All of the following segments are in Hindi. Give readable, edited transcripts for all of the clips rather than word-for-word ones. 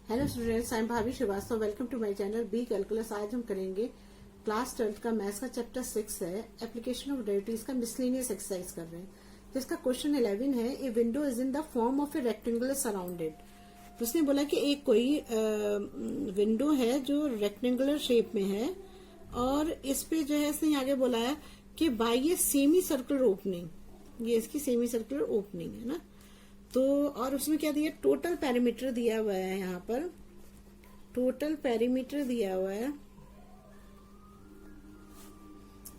Hello students, I am Bhabhi Shrivastava. Welcome to my channel B calculus. आज हम करेंगे क्लास 12 का मैथ्स का चैप्टर 6 है, एप्लीकेशन ऑफ डेरिवेटिव्स का मिसलेनियस एक्सरसाइज कर रहे हैं। तो इसका क्वेश्चन 11 है, a window is in the form of A rectangular surrounded. तो उसने बोला कि एक कोई विंडो है जो रेक्टेंगुलर शेप में है और इस पे जो है इसने आगे बोला है कि by a semi circular opening, ये इसकी सेमी सर्कुलर ओपनिंग है ना। तो और उसमें क्या दिया, टोटल पेरीमीटर दिया हुआ है, यहाँ पर टोटल पेरीमीटर दिया हुआ है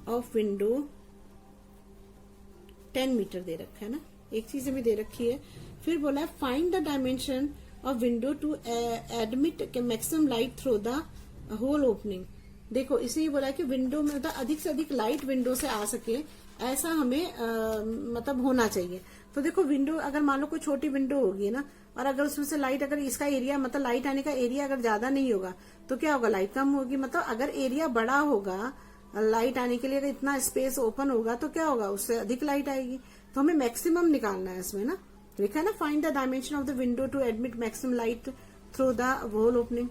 ऑफ विंडो 10 मीटर दे रखा है ना, एक चीज हमें दे रखी है। फिर बोला है find the dimension of window to admit maximum light through the whole opening. देखो इसने बोला कि विंडो में मतलब अधिक से अधिक लाइट विंडो से आ सके, ऐसा हमें मतलब होना चाहिए। तो देखो विंडो अगर मान लो कोई छोटी विंडो होगी ना, और अगर उसमें से लाइट, अगर इसका एरिया मतलब लाइट आने का एरिया अगर ज्यादा नहीं होगा तो क्या होगा, लाइट कम होगी। मतलब अगर एरिया बड़ा होगा लाइट आने के लिए, अगर इतना स्पेस ओपन होगा तो क्या होगा, उससे अधिक लाइट आएगी। तो हमें मैक्सिमम निकालना है इसमें ना, लिखा है ना find the dimension of the window to admit maximum light through the whole opening.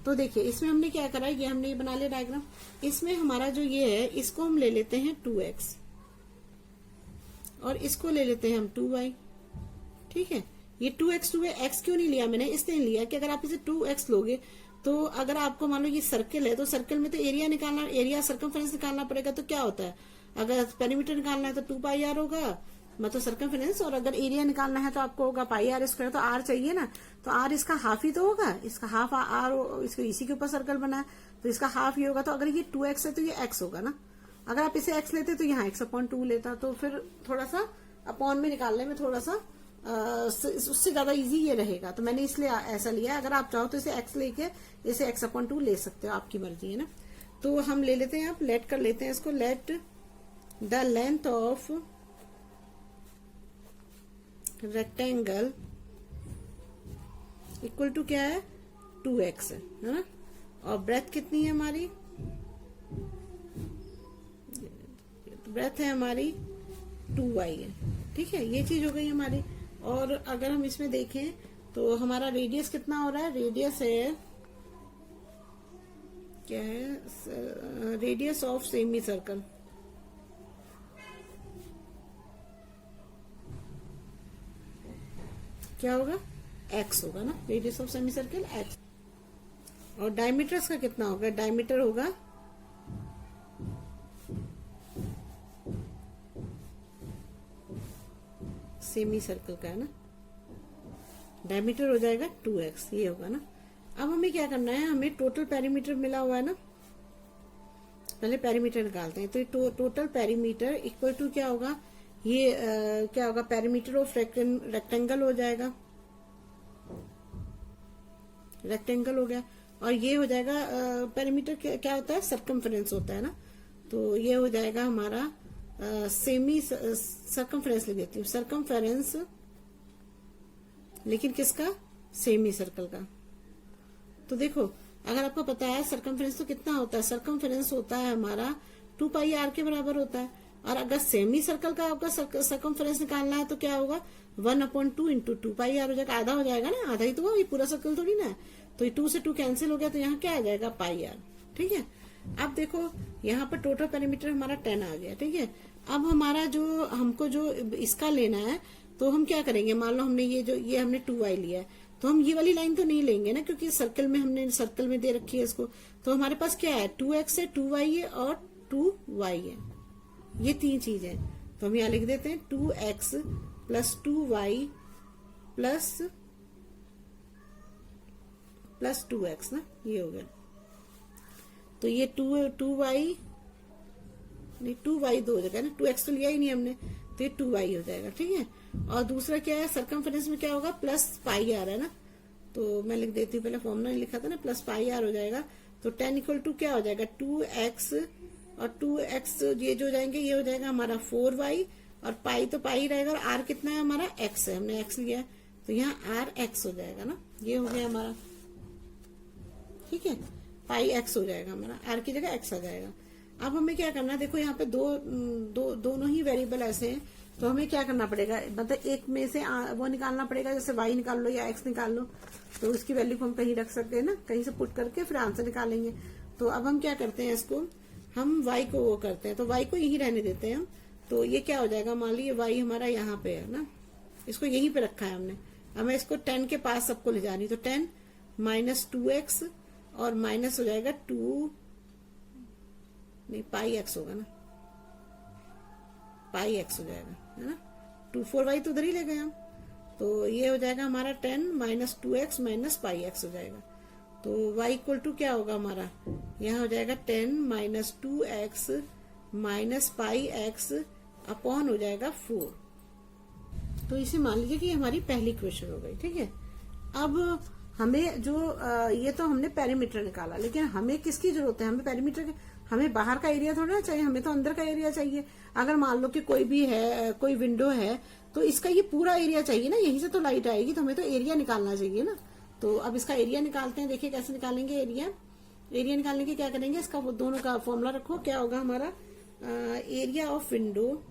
तो देखिए इसमें हमने क्या करा, ये हमने बना लिया डायग्राम। इसमें हमारा जो ये है इसको हम ले लेते हैं 2x और इसको ले लेते हैं हम 2y। ठीक है, ये 2x x क्यों नहीं लिया मैंने, इसलिए लिया कि अगर आप इसे 2x लोगे तो अगर आपको मान लो ये सर्कल है तो सर्कल में तो एरिया निकालना, एरिया सर्कमफेरेंस निकालना पड़ेगा। तो क्या होता है, अगर पेरीमीटर निकालना है तो 2πr होगा, मतलब सर्कमफेरेंस, और अगर एरिया निकालना है तो आपको होगा πr स्क्वायर। तो r चाहिए ना, तो r इसका हाफ ही तो होगा, इसका हाफ r, इसको इसी के ऊपर सर्कल बना है तो इसका हाफ ही होगा। तो अगर ये 2x है तो ये x होगा ना। अगर आप इसे x लेते तो यहाँ x/2 लेता, तो फिर थोड़ा सा अपॉन में निकालने में थोड़ा सा उससे ज्यादा इजी ये रहेगा। तो मैंने इसलिए ऐसा लिया है। अगर आप चाहो तो इसे x लेके इसे x/2 ले सकते हो, आपकी मर्जी है ना। तो हम ले लेते हैं, आप लेट कर लेते हैं इसको, let the length of rectangle equal to क्या है, 2x है ना, और ब्रेथ कितनी है हमारी, ब्रेथ है हमारी 2y है। ठीक है, ये चीज हो गई हमारी। और अगर हम इसमें देखें तो हमारा रेडियस कितना हो रहा है, रेडियस है क्या है, रेडियस ऑफ सेमी सर्कल, क्या होगा, x होगा ना, radius of semi circle x। और डायमीटर का कितना होगा, डायमीटर होगा सेमी सर्कल का है ना, डायमीटर हो जाएगा 2x, ये होगा ना। अब हमें क्या करना है, हमें टोटल पेरीमीटर मिला हुआ है ना, पहले पेरीमीटर निकालते हैं। तो ये टोटल पेरीमीटर इक्वल टू क्या होगा, ये क्या होगा, पेरीमीटर ऑफ रेक्टेंगल हो जाएगा, रेक्टेंगल हो गया। और ये हो जाएगा पेरीमीटर क्या होता है, सर्कमफेरेंस होता है ना। तो ये हो जाएगा हमारा सेमी सर्कमफेरेंस लिख देती हूँ, सर्कमफेरेंस लेकिन किसका, सेमी सर्कल का। तो देखो अगर आपको पता है सर्कमफेरेंस तो कितना होता है, सर्कमफेरेंस होता है हमारा 2πr के बराबर होता है। और अगर सेमी सर्कल का आपका सर्कमफेरेंस निकालना है तो क्या होगा, 1/2 इंटू 2πr हो जाएगा, आधा हो जाएगा ना, आधा ही तो हुआ, ये पूरा सर्कल थोड़ी ना है। तो ये 2 से 2 कैंसिल हो गया, तो यहाँ क्या आ जाएगा, πr। ठीक है, अब देखो यहाँ पर टोटल पेरीमीटर हमारा 10 आ गया। ठीक है, अब हमारा जो हमको जो इसका लेना है तो हम क्या करेंगे, मान लो हमने ये हमने 2y लिया है, तो हम ये वाली लाइन तो नहीं लेंगे ना, क्योंकि सर्कल में हमने सर्कल में दे रखी है इसको। तो हमारे पास क्या है, 2x है, 2y है और 2y है, ये तीन चीज है। तो हम यहाँ लिख देते हैं 2x plus 2y plus 2x ना, ये हो गया। तो ये 2y नहीं, 2y दो जगह ना, 2x तो लिया ही नहीं हमने, तो ये 2y हो जाएगा। ठीक है, और दूसरा क्या है, सर्कमफेरेंस में क्या होगा, प्लस πr है ना। तो मैं लिख देती हूँ, पहले फॉर्मूला लिखा था ना, प्लस πr हो जाएगा। तो 10 इक्वल टू क्या हो जाएगा, 2x और 2x ये जो जाएंगे, ये हो जाएगा हमारा 4y, और पाई तो पाई रहेगा, और r कितना है हमारा, x है, हमने x लिया है, तो यहाँ rx हो जाएगा ना, ये हो गया हमारा। ठीक है, πx हो जाएगा हमारा, r की जगह x आ जाएगा। अब हमें क्या करना है, देखो यहाँ पे दोनों ही वेरिएबल ऐसे हैं, तो हमें क्या करना पड़ेगा, मतलब एक में से वो निकालना पड़ेगा, जैसे y निकाल लो या x निकाल लो, तो उसकी वैल्यू को हम कहीं रख सकते हैं ना, कहीं से पुट करके फिर आंसर निकालेंगे। तो अब हम क्या करते हैं, इसको हम y को वो करते हैं, तो y को यहीं रहने देते हैं हम। तो ये क्या हो जाएगा, मान लीजिए y हमारा यहाँ पे है ना, इसको यहीं पे रखा है हमने। अब मैं इसको 10 के पास सबको ले जा रही हूँ, तो 10 माइनस 2x और माइनस हो जाएगा 2, नहीं पाई x होगा ना, पाई x हो जाएगा, है ना। 2 4y तो उधर ही ले गए हम, तो ये हो जाएगा हमारा 10 minus 2x minus pi x हो जाएगा। तो y इक्वल टू क्या होगा हमारा, यहाँ हो जाएगा 10 minus 2x minus pi x upon हो जाएगा 4। तो इसे मान लीजिए कि हमारी पहली क्वेश्चन हो गई, ठीक है। अब हमें जो ये तो हमने पेरीमीटर निकाला, लेकिन हमें किसकी जरूरत है, हमें पेरीमीटर के, हमें बाहर का एरिया थोड़ा ना चाहिए, हमें तो अंदर का एरिया चाहिए। अगर मान लो कि कोई भी है, कोई विंडो है, तो इसका ये पूरा एरिया चाहिए ना, यहीं से तो लाइट आएगी, तो हमें तो एरिया निकालना चाहिए ना। तो अब इसका एरिया निकालते हैं, देखिए कैसे निकालेंगे एरिया। एरिया निकालने के क्या करेंगे, इसका वो दोनों का फॉर्मूला रखो, क्या होगा हमारा, area of window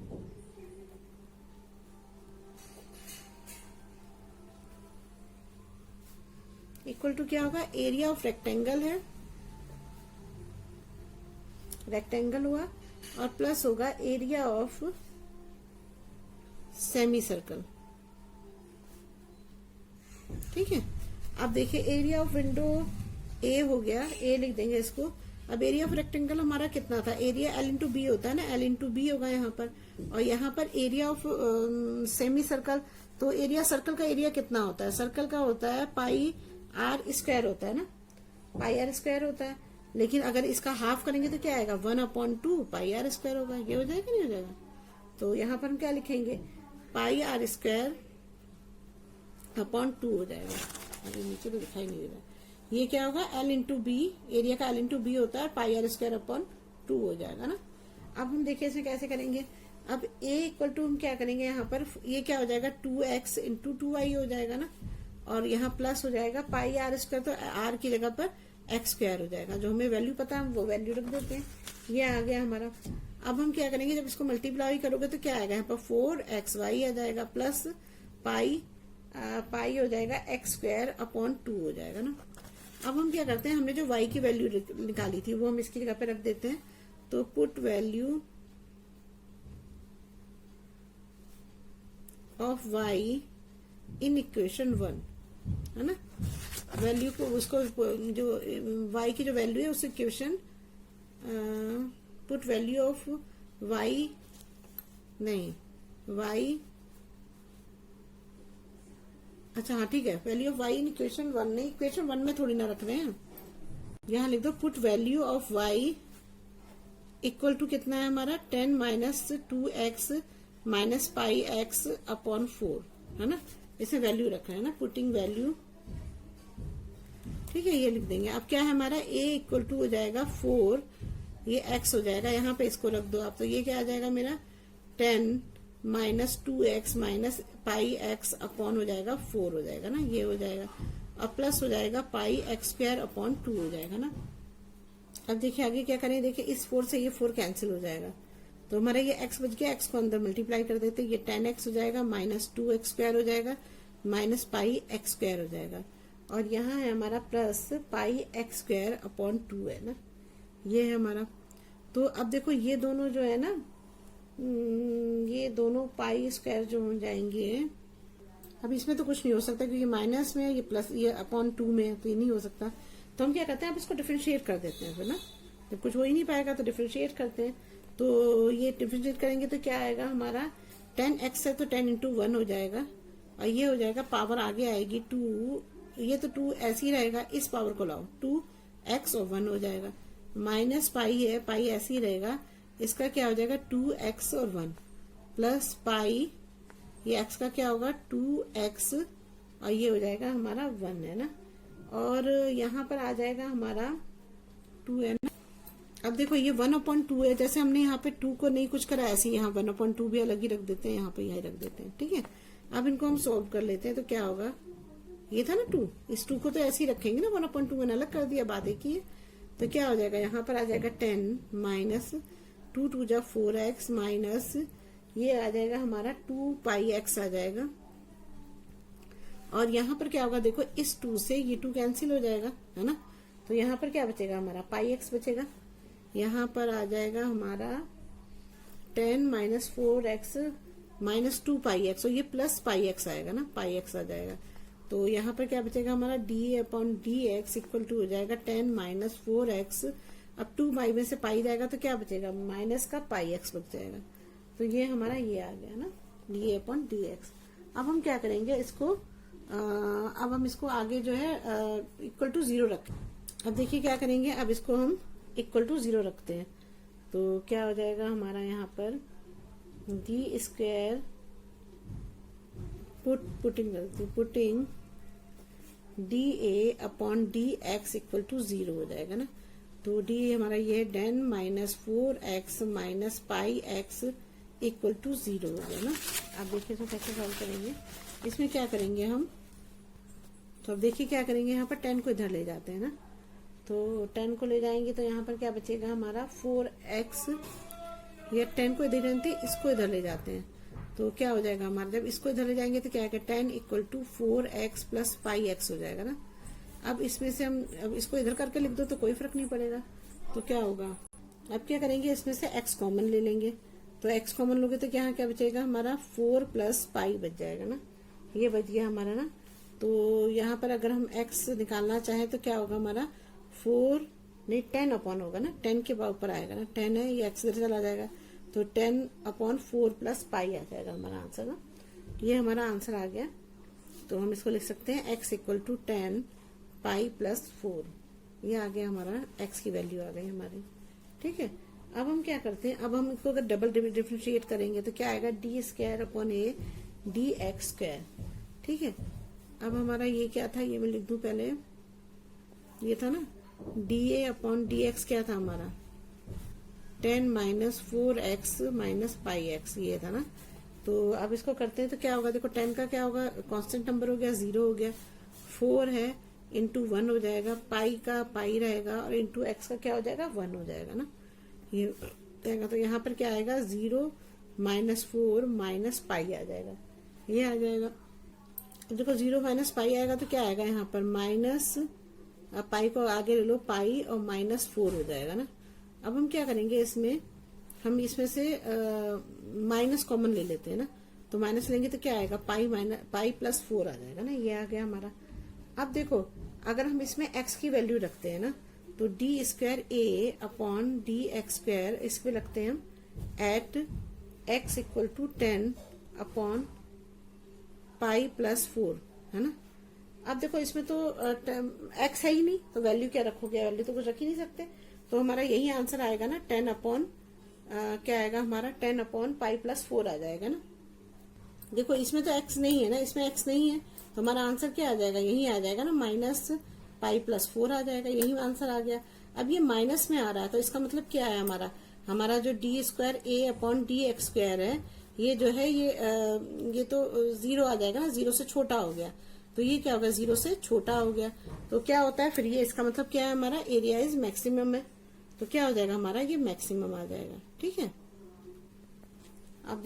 equal to क्या होगा, एरिया ऑफ रेक्टेंगल है, रेक्टेंगल हुआ, और प्लस होगा एरिया ऑफ सेमी सर्कल, ठीक है। अब देखिए एरिया ऑफ विंडो ए हो गया, ए लिख देंगे इसको। अब एरिया ऑफ रेक्टेंगल हमारा कितना था, एरिया एल इंटू बी होता है ना, एल इंटू बी होगा यहाँ पर, और यहाँ पर एरिया ऑफ सेमी सर्कल, तो एरिया सर्कल का एरिया कितना होता है, सर्कल का होता है पाई आर स्क्वायर होता है ना, पाई आर स्क्वायर होता है। लेकिन अगर इसका हाफ करेंगे तो क्या आएगा, 1/2 पाई आर स्क्वायर होगा, ये हो जाएगा नहीं हो जाएगा। तो यहाँ पर हम क्या लिखेंगे, पाई आर स्क्वायर अपॉन 2 हो जाएगा। अरे नीचे तो दिखाई नहीं दे रहा, ये क्या होगा, एल इंटू बी, एरिया का एल इंटू बी होता है, पाई आर स्क्वायर अपॉन 2 हो जाएगा ना। अब हम देखिए इसे कैसे करेंगे। अब a इक्वल टू हम क्या करेंगे, यहाँ पर ये क्या हो जाएगा, 2x इंटू 2y हो जाएगा ना, और यहाँ प्लस हो जाएगा पाई आर स्क्वायर, तो r की जगह पर x स्क्वायर हो जाएगा, जो हमें वैल्यू पता है वो वैल्यू रख देते हैं। ये आ गया हमारा। अब हम क्या करेंगे, जब इसको मल्टीप्लाई करोगे तो क्या आएगा, यहाँ पर 4xy आ जाएगा, प्लस पाई हो जाएगा x स्क्वायर अपॉन 2 हो जाएगा ना। अब हम क्या करते हैं, हमने जो y की वैल्यू निकाली थी वो हम इसकी जगह पे रख देते हैं। तो put value of y in equation 1, है ना। वैल्यू को उसको जो y की जो वैल्यू है उस equation, put value of y, नहीं y, अच्छा हाँ ठीक है, value of y in equation 1, नहीं इक्वेशन 1 में थोड़ी ना रख रहे हैं, यहाँ लिख दो put value of y equal to कितना है हमारा, 10 minus 2x minus pi x upon 4, है ना। इसे वैल्यू रखा है ना, पुटिंग वैल्यू, ठीक है, ये लिख देंगे। अब क्या है हमारा, a इक्वल टू हो जाएगा 4, ये x हो जाएगा, यहाँ पे इसको रख दो आप, तो ये क्या आ जाएगा मेरा, 10 minus 2x minus pi x upon हो जाएगा 4 हो जाएगा ना, ये हो जाएगा। अब प्लस हो जाएगा पाई x स्क्वायर अपॉन 2 हो जाएगा ना। अब देखिए आगे क्या करें, देखिए इस 4 से ये 4 कैंसिल हो जाएगा, तो हमारा ये x बच गया, x को अंदर मल्टीप्लाई कर देते, ये 10x हो जाएगा, माइनस 2x स्क्वायर हो जाएगा, माइनस पाई x स्क्वायर हो जाएगा, और यहाँ है हमारा plus pi x square upon 2 है ना, ये है हमारा। तो अब देखो ये दोनों जो है ना, ये दोनों पाई स्क्वायर जो हो जाएंगे, अब इसमें तो कुछ नहीं हो सकता क्योंकि माइनस में, ये प्लस, ये अपॉन 2 में, तो ये नहीं हो सकता। तो हम क्या करते हैं, अब इसको डिफरेंशिएट कर देते हैं फिर ना, जब कुछ हो ही नहीं पाएगा तो डिफरेंशिएट करते हैं। तो ये डिफरेंशिएट करेंगे तो क्या आएगा हमारा, 10x है तो 10 इंटू 1 हो जाएगा, और ये हो जाएगा, पावर आगे आएगी 2, ये तो 2 ऐसे ही रहेगा, इस पावर को लाओ, 2x और 1 हो जाएगा, माइनस पाई है, पाई ऐसे ही रहेगा, इसका क्या हो जाएगा 2x और 1, प्लस पाई, ये x का क्या होगा 2x, और ये हो जाएगा हमारा 1 है ना, और यहाँ पर आ जाएगा हमारा 2 है ना। अब देखो ये 1/2 है, जैसे हमने यहाँ पे 2 को नहीं कुछ करा, ऐसे यहाँ 1/2 भी अलग ही रख देते हैं, यहाँ पे यही रख देते हैं, ठीक है। अब इनको हम सॉल्व कर लेते हैं, तो क्या होगा, ये था ना 2, इस 2 को तो ऐसे ही रखेंगे ना, 1/2 मैंने अलग कर दिया, बात एक ही है। तो क्या हो जाएगा, यहाँ पर आ जाएगा 10 माइनस 2 2 जा 4x माइनस ये आ जाएगा हमारा 2 पाई एक्स आ जाएगा। और यहाँ पर क्या होगा, देखो इस 2 से ये 2 कैंसिल हो जाएगा, है ना। तो यहाँ पर क्या बचेगा हमारा, पाई एक्स बचेगा। यहाँ पर आ जाएगा हमारा 10 माइनस 4x माइनस 2 पाई एक्स, और ये प्लस पाई एक्स आएगा ना, पाई एक्स आ जाएगा। तो यहाँ पर क्या बचेगा हमारा D upon D X equal to हो जाएगा 10 माइनस 4x। अब 2 पाई में से पाई जाएगा तो क्या बचेगा, माइनस का पाई एक्स बच जाएगा। तो ये हमारा ये आ गया ना, डी अपॉन डी एक्स। अब हम क्या करेंगे इसको, अब हम इसको आगे जो है इक्वल टू 0 रखें। अब देखिए क्या करेंगे, अब इसको हम इक्वल टू 0 रखते हैं तो क्या हो जाएगा हमारा यहाँ पर D square putting D A upon D X equal to 0 हो जाएगा ना। तो डी हमारा ये 10 minus 4x minus pi X equal to 0 हो गया ना। अब देखिए तो कैसे सॉल्व करेंगे, इसमें क्या करेंगे हम, तो अब देखिए क्या करेंगे, यहाँ पर 10 को इधर ले जाते हैं ना। तो 10 को ले जाएंगे तो यहाँ पर क्या बचेगा हमारा 4x, या 10 को इधर लेते इसको इधर ले जाते हैं तो क्या हो जाएगा हमारा, जब इसको इधर ले जाएंगे तो क्या आएगा 10 equal to 4x plus pi X हो जाएगा ना। अब इसमें से हम अब इसको इधर करके लिख दो तो कोई फर्क नहीं पड़ेगा। तो क्या होगा, अब क्या करेंगे, इसमें से x कॉमन ले लेंगे। तो x कॉमन लोगे तो यहाँ क्या बचेगा हमारा 4 प्लस पाई बच जाएगा ना, ये बच गया हमारा ना। तो यहाँ पर अगर हम x निकालना चाहे तो क्या होगा हमारा 4 नहीं 10 अपॉन होगा ना, 10 के ऊपर आएगा ना, 10 है ये x इधर चला जाएगा तो 10 अपॉन 4 प्लस पाई आ जाएगा हमारा आंसर ना। ये हमारा आंसर आ गया। तो हम इसको लिख सकते हैं x equal to 10 pi plus 4, ये आ गया हमारा x की वैल्यू आ गई हमारी। ठीक है, अब हम क्या करते हैं, अब हम इसको अगर डबल डिफरेंशिएट करेंगे तो क्या आएगा D square upon A D X square. ठीक है, अब हमारा ये क्या था, ये मैं लिख दूं पहले, ये था ना D A upon D x क्या था हमारा 10 minus 4x minus pi x, ये था ना। तो अब इसको करते हैं तो क्या होगा, देखो 10 का क्या होगा, कांस्टेंट नंबर हो गया 0 हो गया, 4 है इंटू 1 हो जाएगा, पाई का पाई रहेगा और इंटू एक्स का क्या हो जाएगा 1 हो जाएगा ना, ये रहेगा। तो यहाँ पर क्या आएगा 0 माइनस 4 माइनस पाई आ जाएगा, ये आ जाएगा। तो देखो 0 माइनस पाई आएगा तो क्या आएगा यहाँ पर माइनस, पाई को आगे ले लो पाई और माइनस 4 हो जाएगा ना। अब हम क्या करेंगे, इसमें हम इसमें से माइनस कॉमन ले लेते हैं ना। तो माइनस लेंगे तो क्या आएगा पाई प्लस 4 आ जाएगा ना, ये आ गया हमारा। अब देखो अगर हम इसमें x की वैल्यू रखते हैं ना तो D square A upon D X square इस पे रखते हैं हम at x equal to 10 upon pi plus 4, है ना। अब देखो इसमें तो x है ही नहीं तो वैल्यू क्या रखोगे, वैल्यू तो कुछ रख ही नहीं सकते। तो हमारा यही आंसर आएगा ना 10 अपॉन क्या आएगा हमारा 10 अपॉन पाई प्लस 4 आ जाएगा ना। देखो इसमें तो x नहीं है ना, इसमें x नहीं है तो हमारा आंसर क्या आ जाएगा, यही आ जाएगा ना माइनस पाई प्लस 4 आ जाएगा, यही आंसर आ गया। अब ये माइनस में आ रहा है तो इसका मतलब क्या है, हमारा जो D square A upon D X square है ये जो है ये तो 0 आ जाएगा ना, 0 से छोटा हो गया। तो ये क्या होगा 0 से छोटा हो गया तो क्या होता है फिर ये, इसका मतलब क्या है हमारा एरिया इज मैक्सिमम है। तो क्या हो जाएगा हमारा ये मैक्सिमम आ जाएगा। ठीक है, अब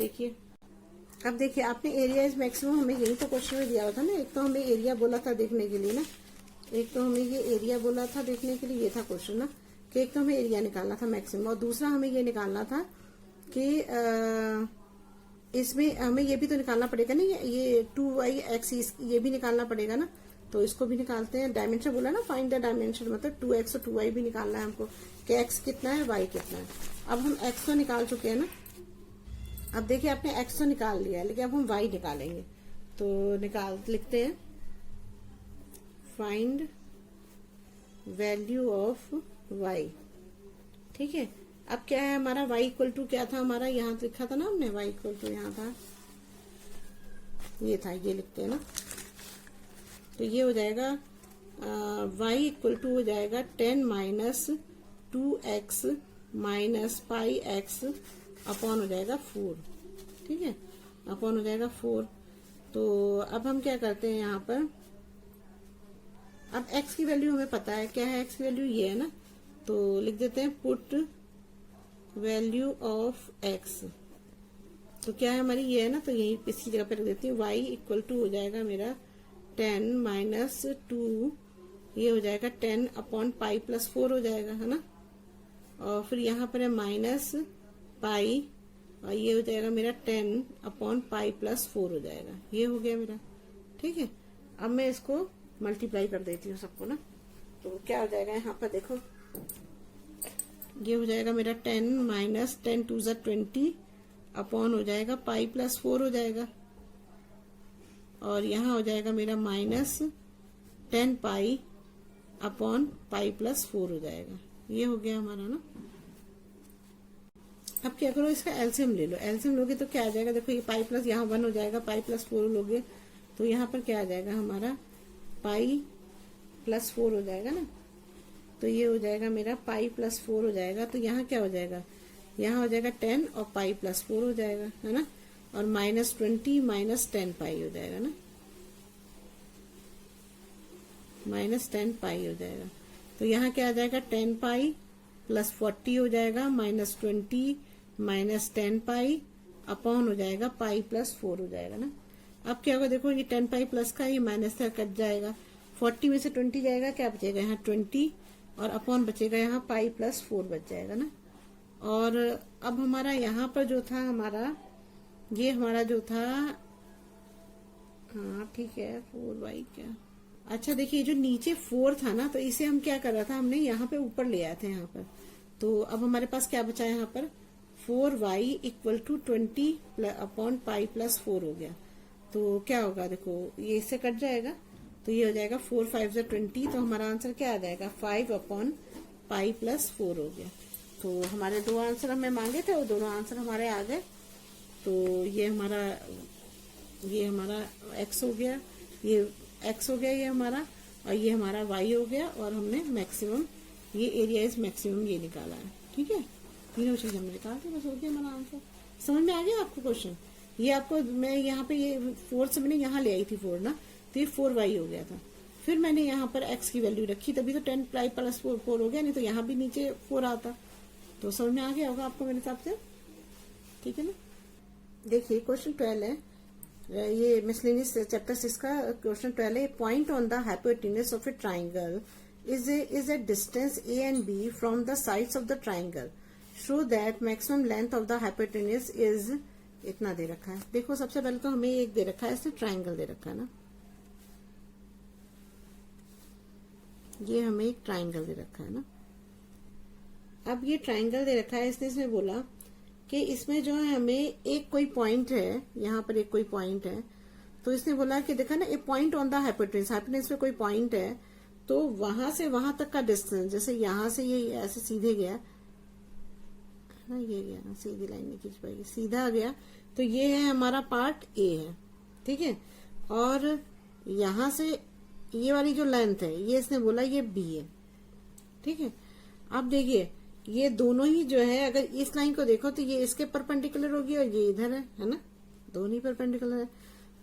देखिए आपने एरिया इज मैक्सिमम हमें यही तो क्वेश्चन में दिया हुआ था ना। एक तो हमें एरिया बोला था देखने के लिए ना, एक तो हमें ये एरिया बोला था देखने के लिए, ये था क्वेश्चन ना कि एक तो हमें एरिया निकालना था मैक्सिमम और दूसरा हमें ये निकालना था कि इसमें हमें ये भी तो निकालना पड़ेगा ना, ये 2y एक्सिस ये भी निकालना पड़ेगा ना। तो इसको भी निकालते हैं, डायमेंशन बोला ना फाइंड द डायमेंशन, मतलब 2x और 2y भी निकालना है हमको कि x कितना है y कितना है। अब हम x तो निकाल चुके हैं ना, अब देखिए आपने x तो निकाल लिया लेकिन अब हम y निकालेंगे। तो लिखते हैं फाइंड वैल्यू ऑफ y। ठीक है, अब क्या है हमारा y इक्वल टू क्या था हमारा, यहाँ तो लिखा था ना हमने y इक्वल टू, यहाँ था ये था, ये लिखते हैं ना। तो ये हो जाएगा y इक्वल टू हो जाएगा 10 minus 2x minus pi x upon हो जाएगा 4। ठीक है, अपॉन हो जाएगा 4। तो अब हम क्या करते हैं यहाँ पर, अब x की वैल्यू हमें पता है क्या है, x की वैल्यू ये है ना। तो लिख देते हैं पुट वैल्यू ऑफ x तो क्या है हमारी ये है ना, तो यही इसकी जगह पे रख देती हूँ। y इक्वल टू हो जाएगा मेरा 10 माइनस 2, ये हो जाएगा 10 अपॉन पाई प्लस 4 हो जाएगा, है ना। और फिर यहाँ पर है माइनस पाई, और ये हो जाएगा मेरा 10 अपॉन पाई प्लस 4 हो जाएगा, ये हो गया मेरा। ठीक है, अब मैं इसको मल्टीप्लाई कर देती हूँ सबको ना। तो क्या हो जाएगा यहाँ पर देखो, ये हो जाएगा मेरा 10 माइनस 10 टू ज़ा 20 अपॉन हो जाएगा पाई प्लस 4 हो जाएगा, और यहाँ हो जाएगा मेरा minus 10 pi upon pi plus 4 हो जाएगा, ये हो गया हमारा ना। अब क्या करो, इसका एलसीएम ले लो। एलसीएम लोगे तो क्या आ जाएगा, देखो ये पाई प्लस यहाँ 1 हो जाएगा, पाई प्लस 4 लोगे तो यहाँ पर क्या आ जाएगा हमारा पाई प्लस 4 हो जाएगा ना। तो ये हो जाएगा मेरा पाई प्लस 4 हो जाएगा। तो यहाँ क्या हो जाएगा, यहाँ हो जाएगा 10 और पाई प्लस 4 हो जाएगा, है ना। और माइनस 20 माइनस 10 पाई हो जाएगा ना, माइनस 10 पाई हो जाएगा। तो यहाँ क्या आ जाएगा 10 पाई प्लस 40 हो जाएगा, माइनस 20 माइनस 10 पाई अपॉन हो जाएगा पाई प्लस 4 हो जाएगा ना। अब क्या होगा देखो, ये 10 पाई प्लस का ये माइनस का कट जाएगा, 40 में से 20 जाएगा, क्या बचेगा यहाँ 20 और अपॉन बचेगा यहाँ पाई प्लस 4 बच जाएगा ना। और अब हमारा यहाँ पर जो था हमारा, ये हमारा जो था, हाँ ठीक है 4y क्या, अच्छा देखिए जो नीचे 4 था ना, तो इसे हम क्या कर रहा था, हमने यहाँ पे ऊपर ले आए थे यहाँ पर। तो अब हमारे पास क्या बचा है यहाँ पर 4y equal to 20 upon pi plus 4 हो गया। तो क्या होगा देखो, ये इससे कट जाएगा, तो ये हो जाएगा 4 5 20। तो हमारा आंसर क्या आ जाएगा 5 अपॉन पाई प्लस 4 हो गया। तो हमारे दो आंसर हमें मांगे थे, वो दोनों आंसर हमारे आ गए। तो ये हमारा x हो गया, ये x हो गया ये हमारा, और ये हमारा y हो गया, और हमने मैक्सिमम, ये एरिया इज मैक्सिमम ये निकाला है। ठीक है, तीनों चीज हमने निकाल दी, बस हो गया हमारा आंसर। समझ में आ गया आपको क्वेश्चन? ये आपको मैं यहाँ पे ये 4 से मैंने यहाँ ले आई थी 4 ना, तो ये 4y हो गया था। फिर मैंने यहाँ पर x की वैल्यू रखी, तभी तो 10 पाई प्लस 4 हो गया, नहीं तो यहाँ भी नीचे 4 आता। तो समझ में आ गया होगा आपको मेरे हिसाब से, ठीक है ना। देखिए क्वेश्चन 12 है, ये मिसलेनियस चैप्टर 6 का क्वेश्चन 12 है। Point on the hypotenuse of A triangle is a distance a and b from the sides of the triangle. Show that maximum length of the hypotenuse is इतना दे रखा है। देखो सबसे पहले तो हमें एक दे रखा है, इसने ट्राइंगल दे रखा है ना, ये हमें एक ट्राइंगल दे रखा है ना। अब ये ट्राइंगल दे रखा है, इसने बोला कि इसमें जो है हमें एक कोई पॉइंट है, यहाँ पर एक कोई पॉइंट है। तो इसने बोला कि देखा ना, a point on the hypotenuse, hypotenuse पे कोई पॉइंट है, तो वहां से वहां तक का डिस्टेंस, जैसे यहां से ये ऐसे सीधे गया ना, ये गया ना, सीधी लाइन नहीं खींच पाएगी, सीधा गया, तो ये है हमारा पार्ट ए है, ठीक है। और यहां से ये वाली जो लेंथ है, ये इसने बोला ये बी है, ठीक है। अब देखिए ये दोनों ही जो है, अगर इस लाइन को देखो तो ये इसके परपेंडिकुलर होगी और ये इधर है ना, दोनों ही परपेंडिकुलर है।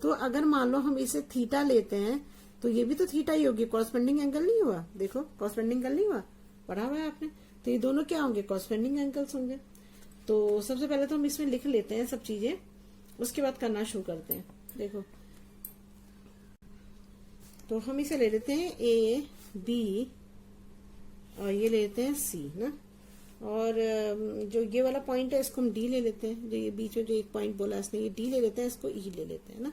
तो अगर मान लो हम इसे थीटा लेते हैं, तो ये भी तो थीटा ही होगी, कॉरस्पेंडिंग एंगल नहीं हुआ, देखो कॉरस्पेंडिंग एंगल नहीं हुआ, पढ़ा हुआ है आपने। तो ये दोनों क्या होंगे, कॉरस्पेंडिंग एंगल्स होंगे। तो सबसे पहले तो हम इसमें लिख लेते हैं सब चीजें, उसके बाद करना शुरू करते हैं। देखो तो हम इसे ले लेते हैं ए बी, और ये ले लेते हैं सी ना, और जो ये वाला पॉइंट है इसको हम डी ले लेते हैं, जो ये बीच में जो एक पॉइंट बोला इसने, ये डी ले लेते हैं, इसको ई ले लेते हैं ना,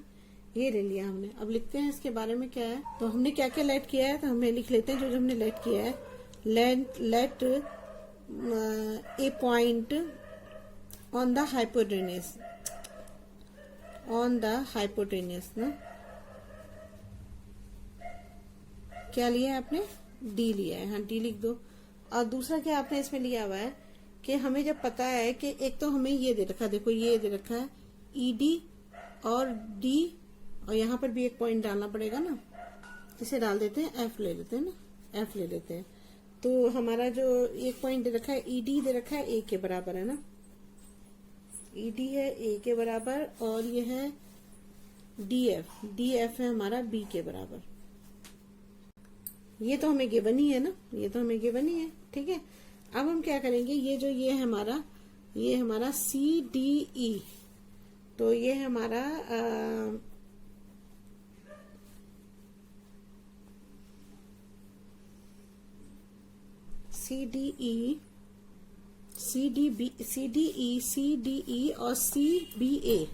ये ले लिया हमने। अब लिखते हैं इसके बारे में क्या है। तो हमने क्या क्या लेट किया है, तो हमें लिख लेते हैं जो हमने लेट किया है। Let a point on the hypotenuse, on the hypotenuse ना, क्या लिया है आपने, डी लिया है, हाँ डी लिख दो। और दूसरा क्या आपने इसमें लिया हुआ है कि हमें जब पता है कि एक तो हमें ये दे रखा है, देखो ये दे रखा है ईडी और डी, और यहाँ पर भी एक पॉइंट डालना पड़ेगा ना, इसे डाल देते हैं, एफ ले लेते हैं ना, एफ ले लेते हैं। तो हमारा जो एक पॉइंट दे रखा है ईडी दे रखा है ए के बराबर है ना, ईडी है ए के बराबर, और ये है डीएफ, डीएफ है हमारा बी के बराबर। ये तो हमें गिवन ही है ना, ये तो हमें गिवन ही है, ठीक है। अब हम क्या करेंगे, ये जो ये है हमारा, ये हमारा सी डी ई, तो ये है हमारा C D E, C D B, C D E, C D E और सी बी ए,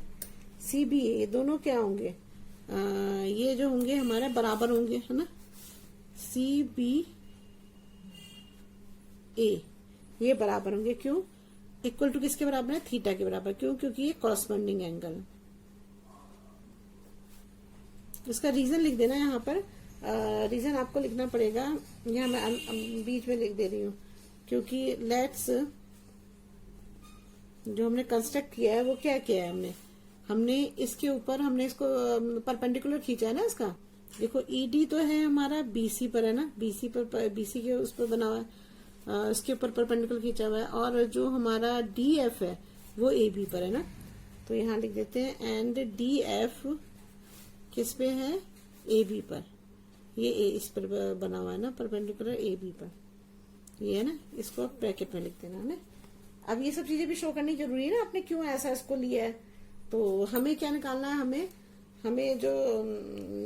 सी बी ए दोनों क्या होंगे, ये जो होंगे हमारे बराबर होंगे, है ना। सी बी ए ये बराबर होंगे, क्यों, इक्वल टू किसके बराबर है, थीटा के बराबर, क्यों, क्योंकि ये कॉरस्पॉन्डिंग एंगल है। इसका रीजन लिख देना यहाँ पर, रीजन आपको लिखना पड़ेगा, यहाँ मैं बीच में लिख दे रही हूँ, क्योंकि लेट्स जो हमने कंस्ट्रक्ट किया है वो क्या किया है, हमने इसके ऊपर हमने इसको परपेंडिकुलर खींचा है ना इसका। देखो ईडी तो है हमारा बीसी पर, है ना, बीसी पर, बीसी के उस पर बना हुआ है, इसके ऊपर परपेंडिकुलर खींचा हुआ है, और जो हमारा डी एफ है वो ए बी पर है ना। तो यहाँ लिख देते हैं एंड डी एफ किस पे है, ए बी पर, ये ए इस पर बना हुआ है ना, परपेंडिकुलर ए बी पर, ये है ना, इसको ब्रैकेट में लिख देना है ना। अब ये सब चीजें भी शो करनी जरूरी है ना, आपने क्यों ऐसा इसको लिया है। तो हमें क्या निकालना है, हमें जो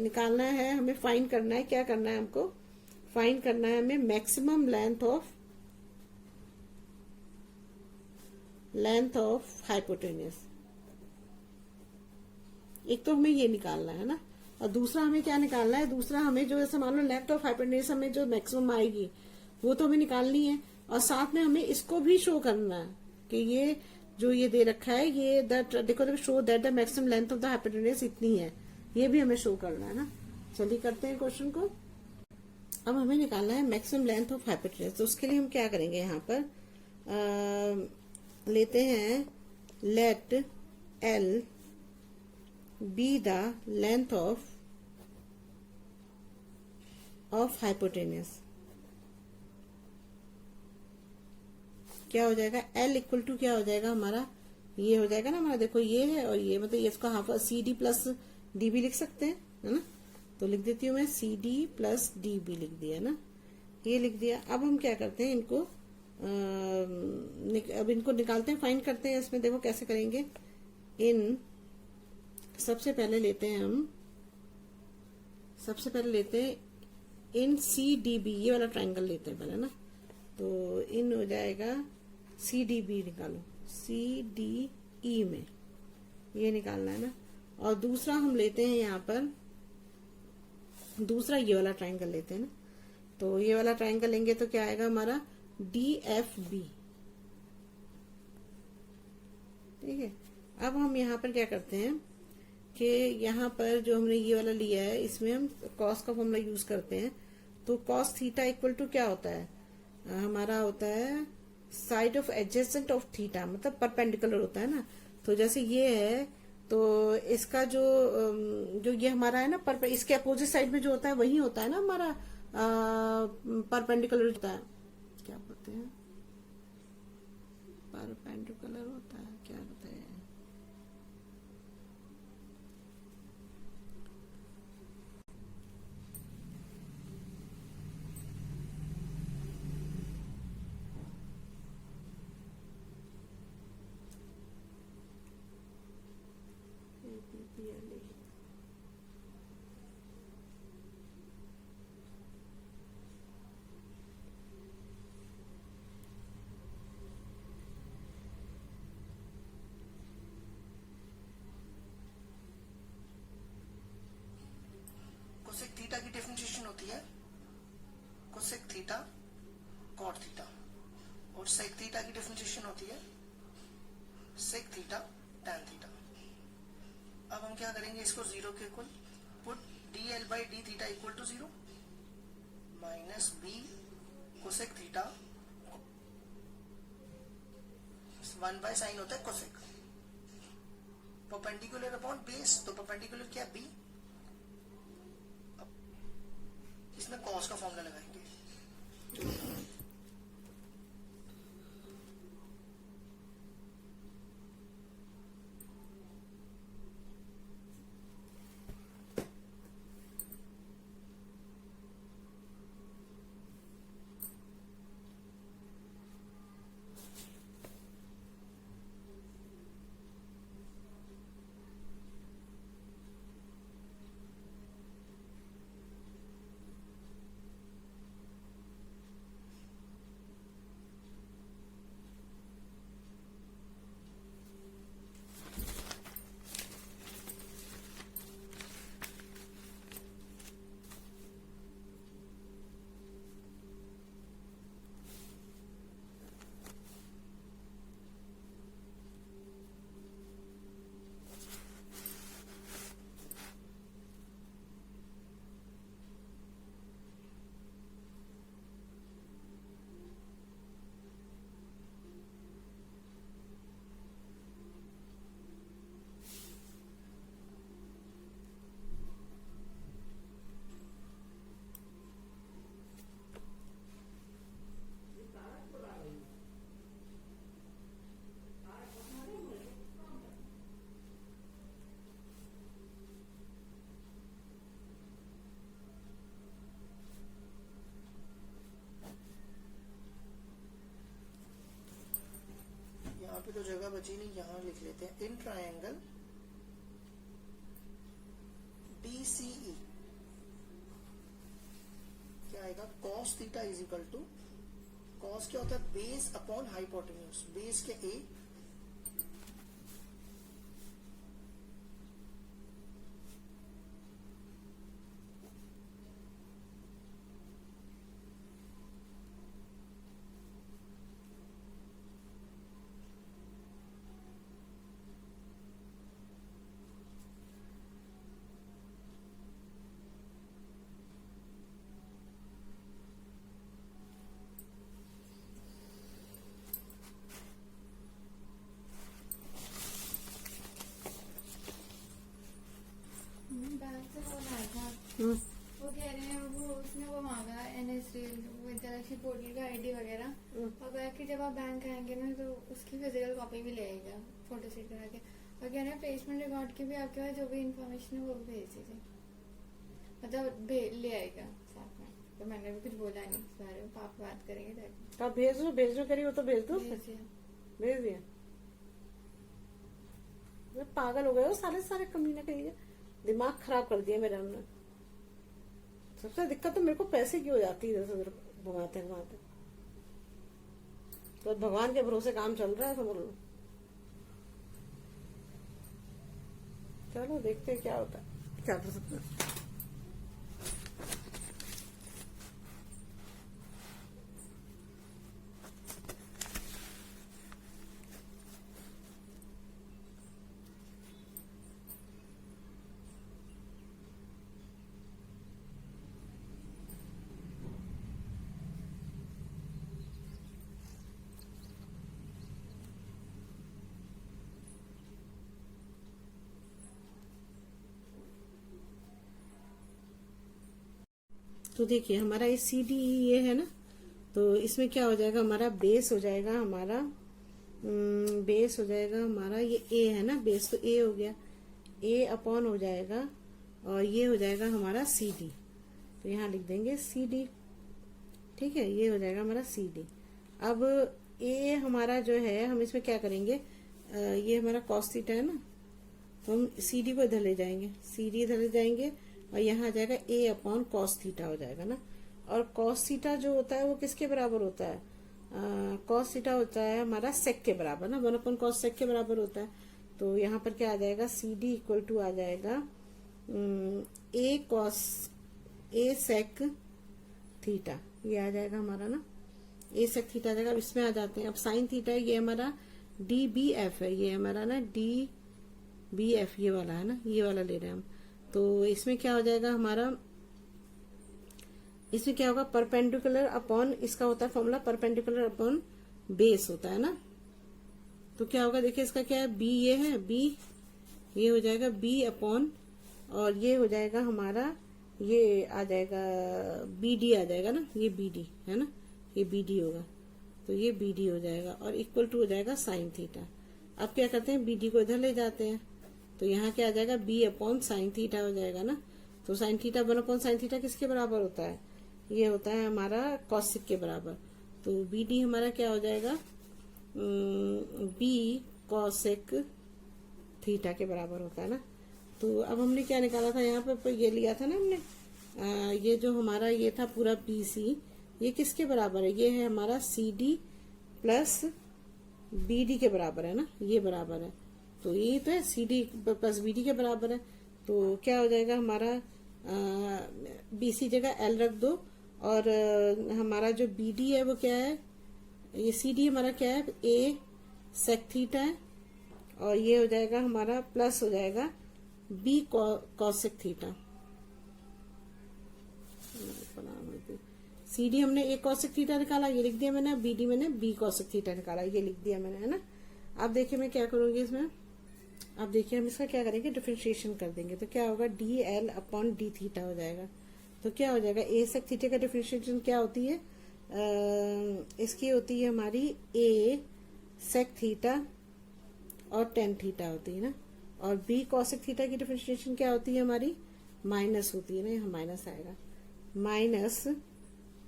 निकालना है, हमें फाइंड करना है, क्या करना है हमको, फाइंड करना है हमें मैक्सिमम लेंथ ऑफ हाइपोटेन्यूस। एक तो हमें ये निकालना है ना, और दूसरा हमें क्या निकालना है, दूसरा हमें जो जैसे मान लो लेंथ ऑफ हाइपोटेन्यूस हमें जो मैक्सिमम आएगी वो तो हमें निकालनी है, और साथ में हमें इसको भी शो करना है कि ये जो ये दे रखा है, ये दैट देखो show that the maximum length of the hypotenuse इतनी है, ये भी हमें शो करना है ना। चलिए करते हैं क्वेश्चन को। अब हमें निकालना है मैक्सिमम लेंथ ऑफ हाइपोटेन्यूस, तो उसके लिए हम क्या करेंगे, यहाँ पर लेते हैं let L be the length of hypotenuse. क्या हो जाएगा, L इक्वल टू क्या हो जाएगा हमारा, ये हो जाएगा ना हमारा, देखो ये है और ये, मतलब ये इसका half C D plus D भी लिख सकते हैं, है ना। तो लिख देती हूँ मैं सी डी प्लस डी भी लिख दिया ना, ये लिख दिया। अब हम क्या करते हैं, इनको अब इनको निकालते हैं, फाइंड करते हैं। इसमें देखो कैसे करेंगे, सबसे पहले लेते हैं इन सी डी बी, ये वाला ट्राइंगल लेते हैं पहले ना। तो इन हो जाएगा सी डी बी, निकालो सी डी ई में, ये निकालना है ना। और दूसरा हम लेते हैं यहाँ पर, दूसरा ये वाला ट्राइंगल लेते हैं ना। तो ये वाला ट्राइंगल लेंगे तो क्या आएगा हमारा, डी एफ बी, ठीक है। अब हम यहाँ पर क्या करते हैं कि यहाँ पर जो हमने ये वाला लिया है, इसमें हम कॉस का फॉर्मूला यूज करते हैं। तो कॉस थीटा इक्वल टू क्या होता है, हमारा होता है side of adjacent of theta, मतलब परपेंडिकुलर होता है ना। तो जैसे ये है, तो इसका जो ये हमारा है ना, इसके अपोजिट साइड में जो होता है वही होता है ना हमारा परपेंडिकुलर होता है, क्या बोलते हैं, परपेंडिकुलर होता है, क्या बोलते हैं, कोसेक थीटा की डिफरेंशिएशन होती है कोसेक थीटा कॉट थीटा, और सेक थीटा की डिफरेंशिएशन होती है सेक थीटा टैन थीटा। अब हम क्या करेंगे, इसको जीरो के equal put d l by d theta equal to zero minus b cosec theta 1 by sine होता है कोसेक, परपेंडिकुलर अपॉन बेस, तो परपेंडिकुलर क्या बी, इसमें कॉस का फॉर्मूला लगाएंगे। पे तो जगह बची नहीं, यहाँ लिख लेते हैं इन ट्रायंगल BCE क्या आएगा, cos theta is equal to, cos क्या होता है, बेस अपॉन हाइपोटेन्यूज, बेस के A बैंक से फोन आया था, हम्म, वो कह रहे हैं वो उसने वो मांगा NSDL विद्यालक्ष्मी पोर्टल का ID वगैरह, और कहा कि जब आप बैंक आएंगे ना तो उसकी फिजिकल कॉपी भी ले आएगा फोटो सेट करा के, और कह रहे हैं प्लेसमेंट रिकॉर्ड की भी आपके पास जो भी इन्फॉर्मेशन है वो भी भेज दीजिए, मतलब ले आएगा साथ में। तो मैंने भी कुछ बोला नहीं इस बारे में, पापा बात करेंगे जाके। आप भेज दो करी हो तो भेज दो, भेज दिया। भेज दिया। मैं पागल हो गए हो सारे कमीने कहीं, दिमाग खराब कर दिया मेरा हमने। सबसे दिक्कत तो मेरे को पैसे की हो जाती है, इधर से उधर घुमाते घुमाते। तो भगवान के भरोसे काम चल रहा है, समझ लो। चलो देखते हैं क्या होता है, क्या कर सकते हैं। तो देखिए हमारा ये CD ये है ना, तो इसमें क्या हो जाएगा, हमारा बेस हो जाएगा, हमारा बेस हो जाएगा हमारा ये A है ना, बेस तो A हो गया, A अपॉन हो जाएगा, और ये हो जाएगा हमारा CD। तो यहाँ लिख देंगे CD, ठीक है, ये हो जाएगा हमारा CD। अब A हमारा जो है, हम इसमें क्या करेंगे, ये हमारा कॉस थीटा है ना, तो हम CD को इधर ले जाएंगे, CD इधर ले जाएंगे, और यहाँ आ जाएगा A अपॉन कॉस थीटा हो जाएगा ना। और कॉस थीटा जो होता है वो किसके बराबर होता है, कॉस थीटा होता है हमारा सेक के बराबर ना, 1 अपॉन कॉस सेक के बराबर होता है। तो यहाँ पर क्या आ जाएगा, CD इक्वल टू आ जाएगा A सेक थीटा, ये आ जाएगा हमारा ना, A सेक थीटा आ जाएगा। अब इसमें आ जाते हैं, अब साइन थीटा है, ये हमारा DBF है, ये हमारा ना DBF ये वाला है ना, ये वाला ले रहे हैं हम। तो इसमें क्या हो जाएगा हमारा, इसमें क्या होगा, परपेंडिकुलर अपॉन, इसका होता है फॉर्मूला परपेंडिकुलर अपॉन बेस होता है ना। तो क्या होगा, देखिए इसका क्या है, B ये है, B ये हो जाएगा B अपॉन, और ये हो जाएगा हमारा, ये आ जाएगा BD आ जाएगा ना, ये BD है ना, ये BD होगा, तो ये BD हो जाएगा, और इक्वल टू हो जाएगा साइन थीटा। अब क्या करते हैं, BD को इधर ले जाते हैं, तो यहाँ क्या आ जाएगा, B अपॉन साइन थीटा हो जाएगा ना। तो sine theta 1 upon sine theta किसके बराबर होता है, ये होता है हमारा कॉसिक के बराबर। तो BD हमारा क्या हो जाएगा, B कॉसिक थीटा के बराबर होता है ना। तो अब हमने क्या निकाला था, यहाँ पे ये लिया था ना हमने, ये जो हमारा ये था पूरा BC, ये किसके बराबर है, ये है हमारा CD प्लस BD के बराबर है ना, ये बराबर है। तो ये तो है CD प्लस BD के बराबर है। तो क्या हो जाएगा हमारा, BC जगह L रख दो, और हमारा जो BD है वो क्या है, ये CD हमारा क्या है, A सेक थीटा है, और ये हो जाएगा हमारा प्लस हो जाएगा B कॉसेक थीटा। CD हमने A कॉसेक थीटा निकाला, ये लिख दिया मैंने, BD मैंने B कॉसेक थीटा निकाला, ये लिख दिया मैंने, है ना। अब देखिए मैं क्या करूंगी इसमें, अब देखिए हम इसका क्या करेंगे, डिफरेंशिएशन कर देंगे। तो क्या होगा, DL अपॉन D थीटा हो जाएगा। तो क्या हो जाएगा, A सेक थीटा का डिफरेंशिएशन क्या होती है, इसकी होती है हमारी A सेक थीटा और टेन थीटा होती है ना, और B कॉसेक थीटा की डिफरेंशिएशन क्या होती है हमारी, माइनस होती है ना, यहाँ माइनस आएगा, माइनस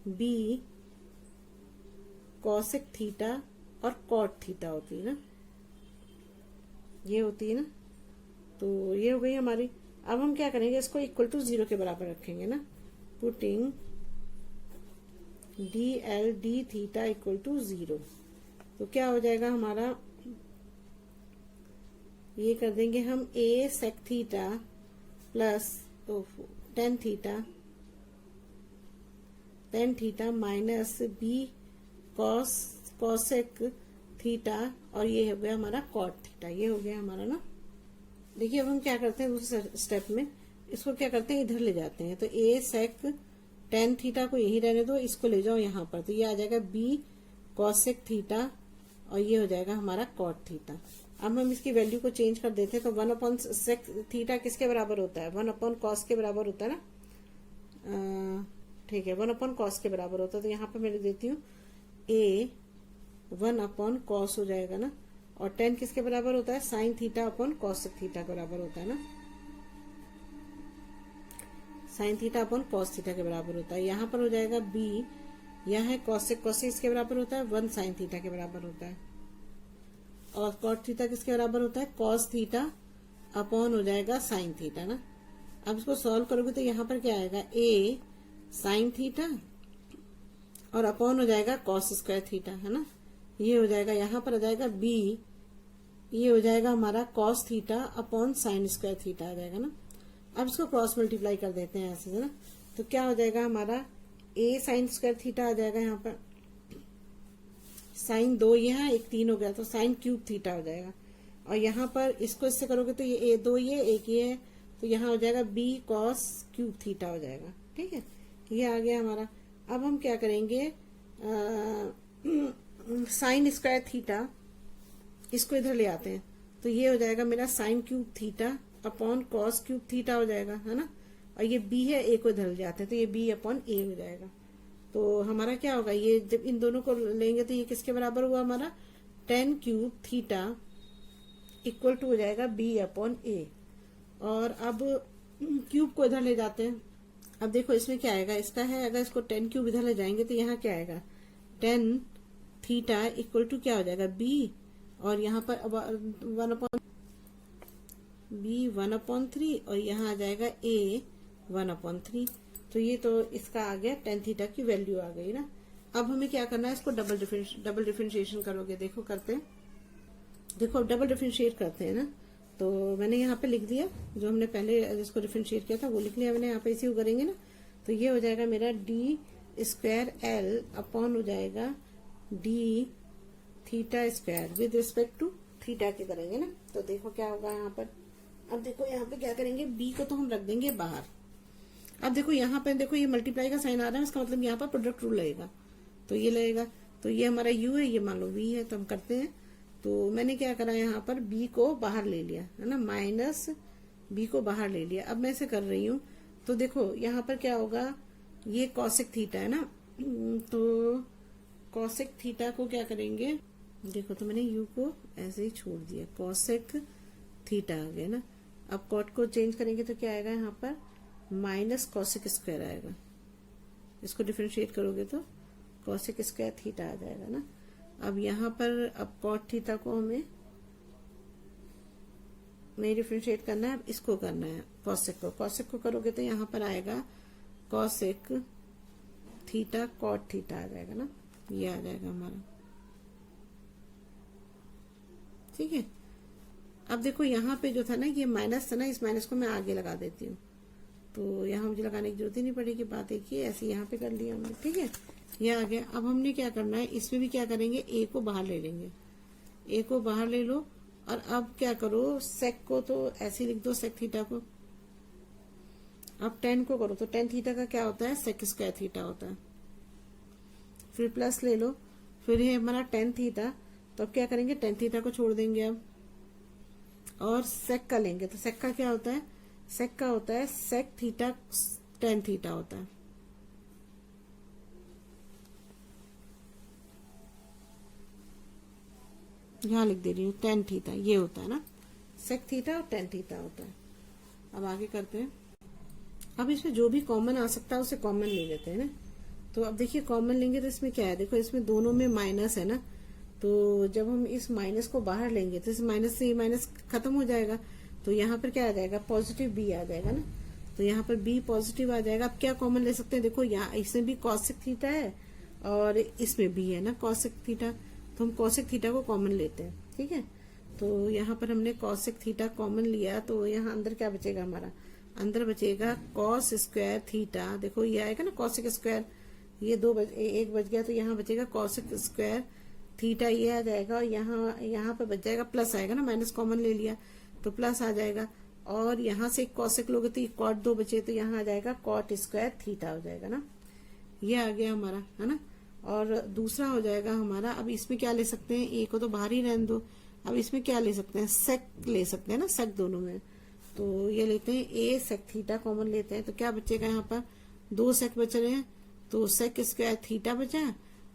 B कॉसेक थीटा और कॉट थीटा होती है ना, ये होती है ना, तो ये हो गई हमारी। अब हम क्या करेंगे, इसको इक्वल टू 0 के बराबर रखेंगे ना, putting d l d theta equal to 0। तो क्या हो जाएगा हमारा, ये कर देंगे हम a sec theta plus tan theta minus b cosec theta, और ये हो गया हमारा कॉट थीटा। ये हो गया हमारा ना। देखिए अब हम क्या करते हैं दूसरे स्टेप में, इसको क्या करते हैं इधर ले जाते हैं। तो a सेक टेन थीटा को यही रहने दो, इसको ले जाओ यहाँ पर, तो ये आ जाएगा b कॉसेक थीटा, और ये हो जाएगा हमारा कॉट थीटा। अब हम इसकी वैल्यू को चेंज कर देते हैं, तो 1 अपॉन सेक थीटा किसके बराबर होता है, 1 अपॉन कॉस के बराबर होता है ना, ठीक है, 1 अपॉन कॉस के बराबर होता है। तो यहाँ पे मैं लिख देती हूँ a 1 अपॉन कॉस हो जाएगा ना, और 10 किसके बराबर होता है, sine theta upon cos theta के बराबर होता है ना, sine theta upon cos theta के बराबर होता है। यहाँ पर हो जाएगा b, यह है कॉसेक, कॉसेक इसके बराबर होता है 1 साइन थीटा के बराबर होता है, और कॉट थीटा किसके बराबर होता है, कॉस थीटा अपॉन हो जाएगा साइन थीटा ना। अब इसको सॉल्व करोगे तो यहाँ पर क्या आएगा, a साइन थीटा और अपॉन हो जाएगा कॉस स्क्वायर थीटा, है ना। ये हो जाएगा, यहाँ पर आ जाएगा b, ये हो जाएगा हमारा cos theta upon sine square theta आ जाएगा ना। अब इसको क्रॉस मल्टीप्लाई कर देते हैं ऐसे, है ना। तो क्या हो जाएगा हमारा, a साइन स्क्वायर थीटा आ जाएगा, यहाँ पर साइन 2 ये है, 1 3 हो गया, तो साइन क्यूब थीटा हो जाएगा। और यहाँ पर इसको इससे करोगे तो ये a 2 ये 1 ये है, तो यहाँ हो जाएगा b कॉस क्यूब थीटा हो जाएगा। ठीक है, ये आ गया हमारा। अब हम क्या करेंगे, साइन स्क्वायर थीटा इसको इधर ले आते हैं, तो ये हो जाएगा मेरा sine cube theta upon cos cube theta हो जाएगा, है ना। और ये b है, a को इधर ले जाते हैं, तो ये b अपॉन a हो जाएगा। तो हमारा क्या होगा, ये जब इन दोनों को लेंगे तो ये किसके बराबर हुआ हमारा, 10 क्यूब थीटा इक्वल टू हो जाएगा b अपॉन a। और अब क्यूब को इधर ले जाते हैं। अब देखो इसमें क्या आएगा, इसका है, अगर इसको 10 क्यूब इधर ले जाएंगे तो यहाँ क्या आएगा, 10 थीटा इक्वल टू क्या हो जाएगा b, और यहाँ पर 1 अपॉन 3, और यहाँ आ जाएगा a 1 अपॉन 3। तो ये तो इसका आ गया 10 थीटा की वैल्यू आ गई ना। अब हमें क्या करना है, इसको डबल डिफरेंशिएशन करोगे, देखो करते हैं, देखो डबल डिफरेंशिएट करते हैं ना। तो मैंने यहाँ पे लिख दिया, जो हमने पहले जिसको डिफरेंशिएट किया था वो लिख लिया मैंने, यहाँ पे इसी को करेंगे ना। तो ये हो जाएगा मेरा डी स्क्वायर एल अपॉन हो जाएगा d theta square with respect to theta के करेंगे ना। तो देखो क्या होगा यहाँ पर, अब देखो यहाँ पे क्या करेंगे, b को तो हम रख देंगे बाहर। अब देखो यहाँ पे, देखो ये मल्टीप्लाई का साइन आ रहा है, इसका मतलब यहाँ पर प्रोडक्ट रूल लगेगा, तो ये लगेगा। तो ये हमारा u है, ये मान लो v है, तो हम करते हैं। तो मैंने क्या करा, यहाँ पर b को बाहर ले लिया, है ना, माइनस b को बाहर ले लिया। अब मैं ऐसे कर रही हूँ, तो देखो यहाँ पर क्या होगा, ये कॉसेक थीटा है ना, तो कॉसेक थीटा को क्या करेंगे, देखो तो मैंने u को ऐसे ही छोड़ दिया, कॉसेक थीटा आ गया ना। अब कॉट को चेंज करेंगे तो क्या आएगा, यहाँ पर माइनस कॉसेक स्क्वायर आएगा। इसको डिफरेंशिएट करोगे तो कॉसेक स्क्वायर थीटा आ जाएगा ना। अब यहाँ पर अब कॉट थीटा को हमें नहीं डिफरेंशिएट करना है, अब इसको करना है कॉसेक को। कॉसेक को करोगे तो यहाँ पर आएगा कॉसेक थीटा कॉट थीटा आ जाएगा ना, ये आ जाएगा हमारा। ठीक है, अब देखो यहाँ पे जो था ना, ये माइनस था ना, इस माइनस को मैं आगे लगा देती हूँ, तो यहाँ मुझे लगाने की जरूरत ही नहीं पड़ेगी। बात एक ही ऐसे यहाँ पे कर लिया हमने। ठीक है, ये आ गया। अब हमने क्या करना है, इसमें भी क्या करेंगे, a को बाहर ले लेंगे, a को बाहर ले लो। और अब क्या करो, सेक को तो ऐसे लिख दो, सेक थीटा को। अब 10 को करो तो 10 थीटा का क्या होता है, सेक स्क्वायर थीटा होता है। फिर प्लस ले लो, फिर ये हमारा 10 थीटा, तो अब क्या करेंगे, 10 थीटा को छोड़ देंगे अब, और सेक का लेंगे। तो सेक का क्या होता है, सेक का होता है सेक थीटा 10 थीटा होता है। यहाँ लिख दे रही हूँ 10 थीटा, ये होता है ना, सेक थीटा और 10 थीटा होता है। अब आगे करते हैं। अब इसमें जो भी कॉमन आ सकता है उसे कॉमन ले लेते हैं ना। तो अब देखिए कॉमन लेंगे तो इसमें क्या है, देखो इसमें दोनों में माइनस है ना, तो जब हम इस माइनस को बाहर लेंगे तो इस माइनस से ये माइनस खत्म हो जाएगा, तो यहाँ पर क्या आ जाएगा, पॉजिटिव बी आ जाएगा ना। तो यहाँ पर बी पॉजिटिव आ जाएगा। अब क्या कॉमन ले सकते हैं, देखो यहाँ इसमें भी कॉसेक थीटा है और इसमें भी है ना कॉसेक थीटा, तो हम कॉसेक थीटा को कॉमन लेते हैं। ठीक है, तो यहाँ पर हमने कॉसेक थीटा कॉमन लिया, तो यहाँ अंदर क्या बचेगा, हमारा अंदर बचेगा कॉस स्क्वायर थीटा। देखो ये आएगा ना कॉसेक स्क्वायर, ये एक बच गया, तो यहाँ बचेगा कॉसेक स्क्वायर थीटा, ये आ जाएगा। और यहाँ पर बच जाएगा प्लस आएगा ना, माइनस कॉमन ले लिया तो प्लस आ जाएगा। और यहाँ से कॉसेक लोगे तो कॉट 2 बचे, तो यहाँ आ जाएगा कॉट स्क्वायर थीटा हो जाएगा ना, ये आ गया हमारा, है ना। और दूसरा हो जाएगा हमारा, अब इसमें क्या ले सकते हैं, ए को तो बाहर ही रहने दो, अब इसमें क्या ले सकते हैं, सेक ले सकते हैं ना, सेक दोनों में। तो ये लेते हैं ए सेक थीटा कॉमन लेते हैं, तो क्या बचेगा यहाँ पर 2 सेक बच रहे हैं, तो सेक स्क्वायर थीटा बचा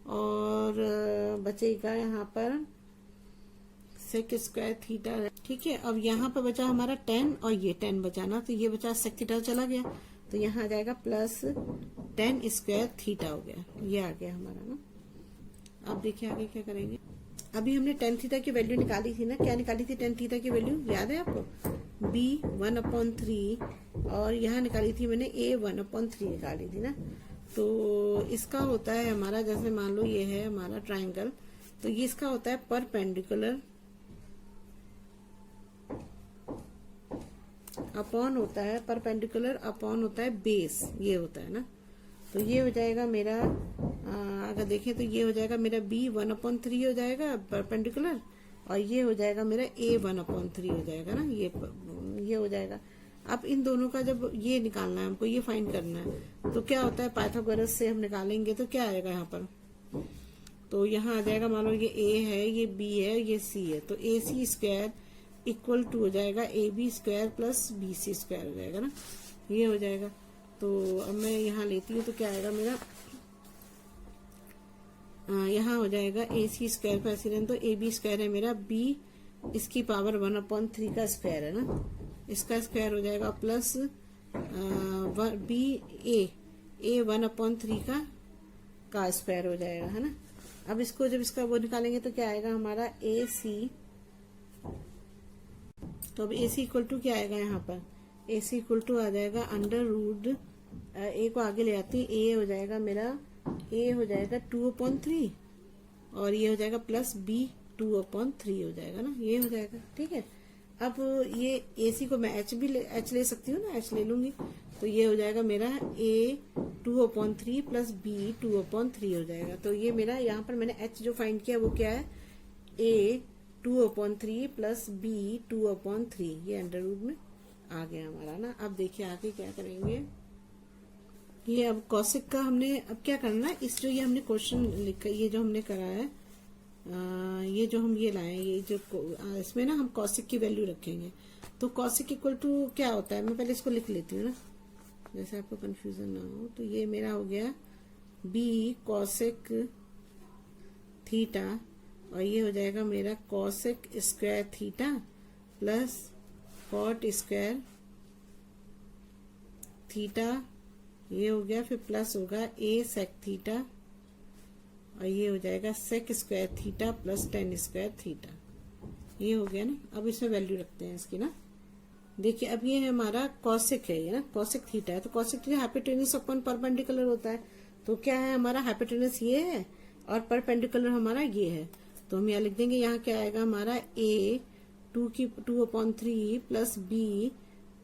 और बचेगा यहाँ पर सेक स्क्वायर थीटा। ठीक है, अब यहाँ पर बचा हमारा 10 और ये 10 बचा ना, तो ये बचा सेक थीटा चला गया, तो यहाँ आ जाएगा प्लस 10 स्क्वायर थीटा हो गया, ये आ गया हमारा ना। अब देखिए आगे क्या करेंगे। अभी हमने 10 थीटा की वैल्यू निकाली थी ना, क्या निकाली थी 10 थीटा की वैल्यू, याद है आपको, b 1/3 और यहाँ निकाली थी मैंने a 1/3 निकाली थी ना। तो इसका होता है हमारा, जैसे मान लो ये है हमारा ट्राइंगल, तो ये इसका होता है परपेंडिकुलर अपॉन होता है, परपेंडिकुलर अपॉन होता है बेस, ये होता है ना। तो ये हो जाएगा मेरा अगर देखें तो ये हो जाएगा मेरा b 1/3 हो जाएगा परपेंडिकुलर, और ये हो जाएगा मेरा a 1/3 हो जाएगा ना, ये हो जाएगा। अब इन दोनों का जब ये निकालना है हमको, ये फाइंड करना है, तो क्या होता है पाइथागोरस से हम निकालेंगे, तो क्या आएगा यहाँ पर, तो यहाँ आ जाएगा, मान लो ये a है, ये b है, ये c है, तो ac स्क्वायर इक्वल टू हो जाएगा ab square plus bc square हो जाएगा ना, ये हो जाएगा। तो अब मैं यहाँ लेती हूँ, तो क्या आएगा मेरा, यहाँ हो जाएगा ac स्क्वायर पर ऐसे रहने, तो ab स्क्वायर है मेरा b इसकी पावर 1/3 का स्क्वायर है ना, इसका स्क्वायर हो जाएगा प्लस b a 1/3 का स्क्वायर हो जाएगा, है ना। अब इसको जब इसका वो निकालेंगे तो क्या आएगा हमारा ac, तो अब ac इक्वल टू क्या आएगा यहाँ पर, ac इक्वल टू आ जाएगा अंडर रूट, a को आगे ले आती हूँ, a हो जाएगा मेरा, a हो जाएगा 2/3 और ये हो जाएगा प्लस b 2/3 हो जाएगा ना, ये हो जाएगा। ठीक है, अब ये ac को मैं h ले सकती हूँ ना, h ले लूंगी, तो ये हो जाएगा मेरा a 2/3 प्लस b 2/3 हो जाएगा। तो ये मेरा यहाँ पर मैंने h जो फाइंड किया वो क्या है, a 2/3 प्लस b 2/3, ये अंडर रूट में आ गया हमारा ना। अब देखिए आगे क्या करेंगे, ये अब कॉसेक का हमने अब क्या करना है, इस जो ये हमने क्वेश्चन लिखा, ये जो हमने करा है, ये जो हम ये लाए, ये जो इसमें ना हम कॉसेक की वैल्यू रखेंगे, तो कॉसेक इक्वल टू क्या होता है, मैं पहले इसको लिख लेती हूँ ना, जैसे आपको कंफ्यूजन ना हो। तो ये मेरा हो गया b कॉसेक थीटा, और ये हो जाएगा मेरा cosec square theta plus cot square theta, ये हो गया, फिर प्लस होगा a सेक थीटा, और ये हो जाएगा sec square theta plus tan square theta, ये हो गया ना। अब इसमें वैल्यू रखते हैं इसकी ना, देखिए अब ये है हमारा कॉसेक है, ये ना कॉसेक थीटा है, तो कॉसेक थीटा हाइपोटेन्यूज अपन परपेंडिकुलर होता है, तो क्या है हमारा हाइपोटेन्यूज ये है और परपेंडिकुलर हमारा ये है, तो हम यहाँ लिख देंगे, यहाँ क्या आएगा हमारा a 2/3 प्लस b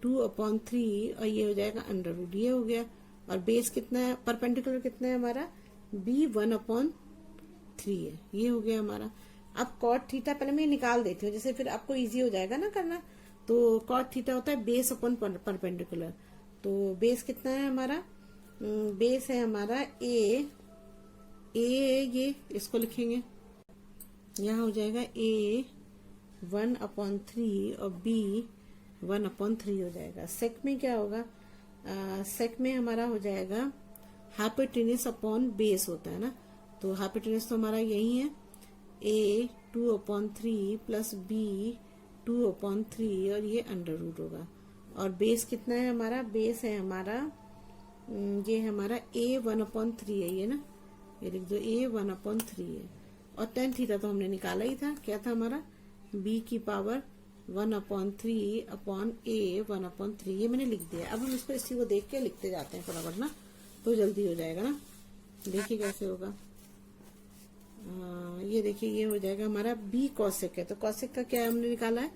2/3 और ये हो जाएगा अंडर रूट, ये हो गया। और बेस कितना है, परपेंडिकुलर कितना है हमारा, b 1/3 है, ये हो गया हमारा। अब कॉट थीटा पहले मैं निकाल देती हूँ, जैसे फिर आपको इजी हो जाएगा ना करना। तो कॉट थीटा होता है बेस अपॉन परपेंडिकुलर, तो बेस कितना है हमारा, बेस है हमारा a ये इसको लिखेंगे, यहाँ हो जाएगा a 1/3 और b 1/3 हो जाएगा। सेक में क्या होगा, सेक में हमारा हो जाएगा हाइपोटेन्यूज अपॉन बेस होता है ना, तो हाइपोटेन्यूज तो हमारा यही है a 2/3 प्लस b 2/3 और ये अंडर रूट होगा। और बेस कितना है हमारा, बेस है हमारा ये है हमारा a 1/3 है, ये ना, ये लिख दो a 1/3 है, और टेन थीटा तो हमने निकाला ही था, क्या था हमारा b की पावर 1/3 अपॉन a 1/3, ये मैंने लिख दिया। अब हम इसको इसी को देख के लिखते जाते हैं फटाफट ना, तो जल्दी हो जाएगा ना। देखिए कैसे होगा, ये देखिए ये हो जाएगा हमारा b कॉसेक है, तो कॉसेक का क्या हमने निकाला है,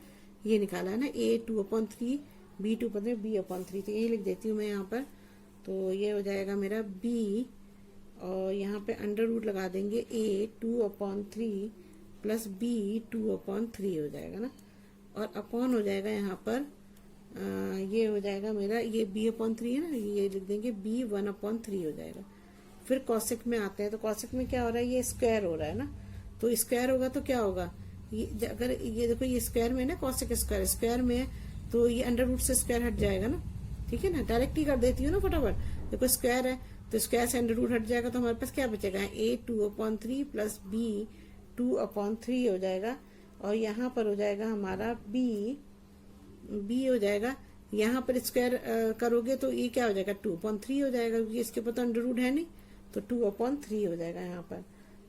ये निकाला है ना a 2/3 b 2/3 b/3, तो यही लिख देती हूँ मैं यहाँ पर। तो ये हो जाएगा मेरा b, और यहाँ पे अंडर रूट लगा देंगे a 2/3 प्लस b 2/3 हो जाएगा ना, और अपॉन हो जाएगा यहाँ पर ये हो जाएगा मेरा, ये b/3 है ना, ये लिख देंगे b 1/3 हो जाएगा। फिर कॉसेक में आते हैं, तो कॉसेक में क्या हो रहा है, ये स्क्वायर हो रहा है ना, तो स्क्वायर होगा तो क्या होगा, ये अगर ये देखो ये स्क्वायर में ना, कॉसेक स्क्वायर स्क्वायर में है, तो ये अंडर रूट से स्क्वायर हट जाएगा ना, ठीक है ना, डायरेक्ट ही कर देती हूँ ना फटाफट। देखो स्क्वायर है तो स्क्वायर से अंडर रूट हट जाएगा, तो हमारे पास क्या बचेगा, a 2/3 प्लस b 2/3 हो जाएगा, और यहाँ पर हो जाएगा हमारा b हो जाएगा, यहाँ पर स्क्वायर करोगे तो ये क्या हो जाएगा 2/3 हो जाएगा, क्योंकि इसके ऊपर तो अंडर रूट है नहीं, तो 2/3 हो जाएगा यहाँ पर,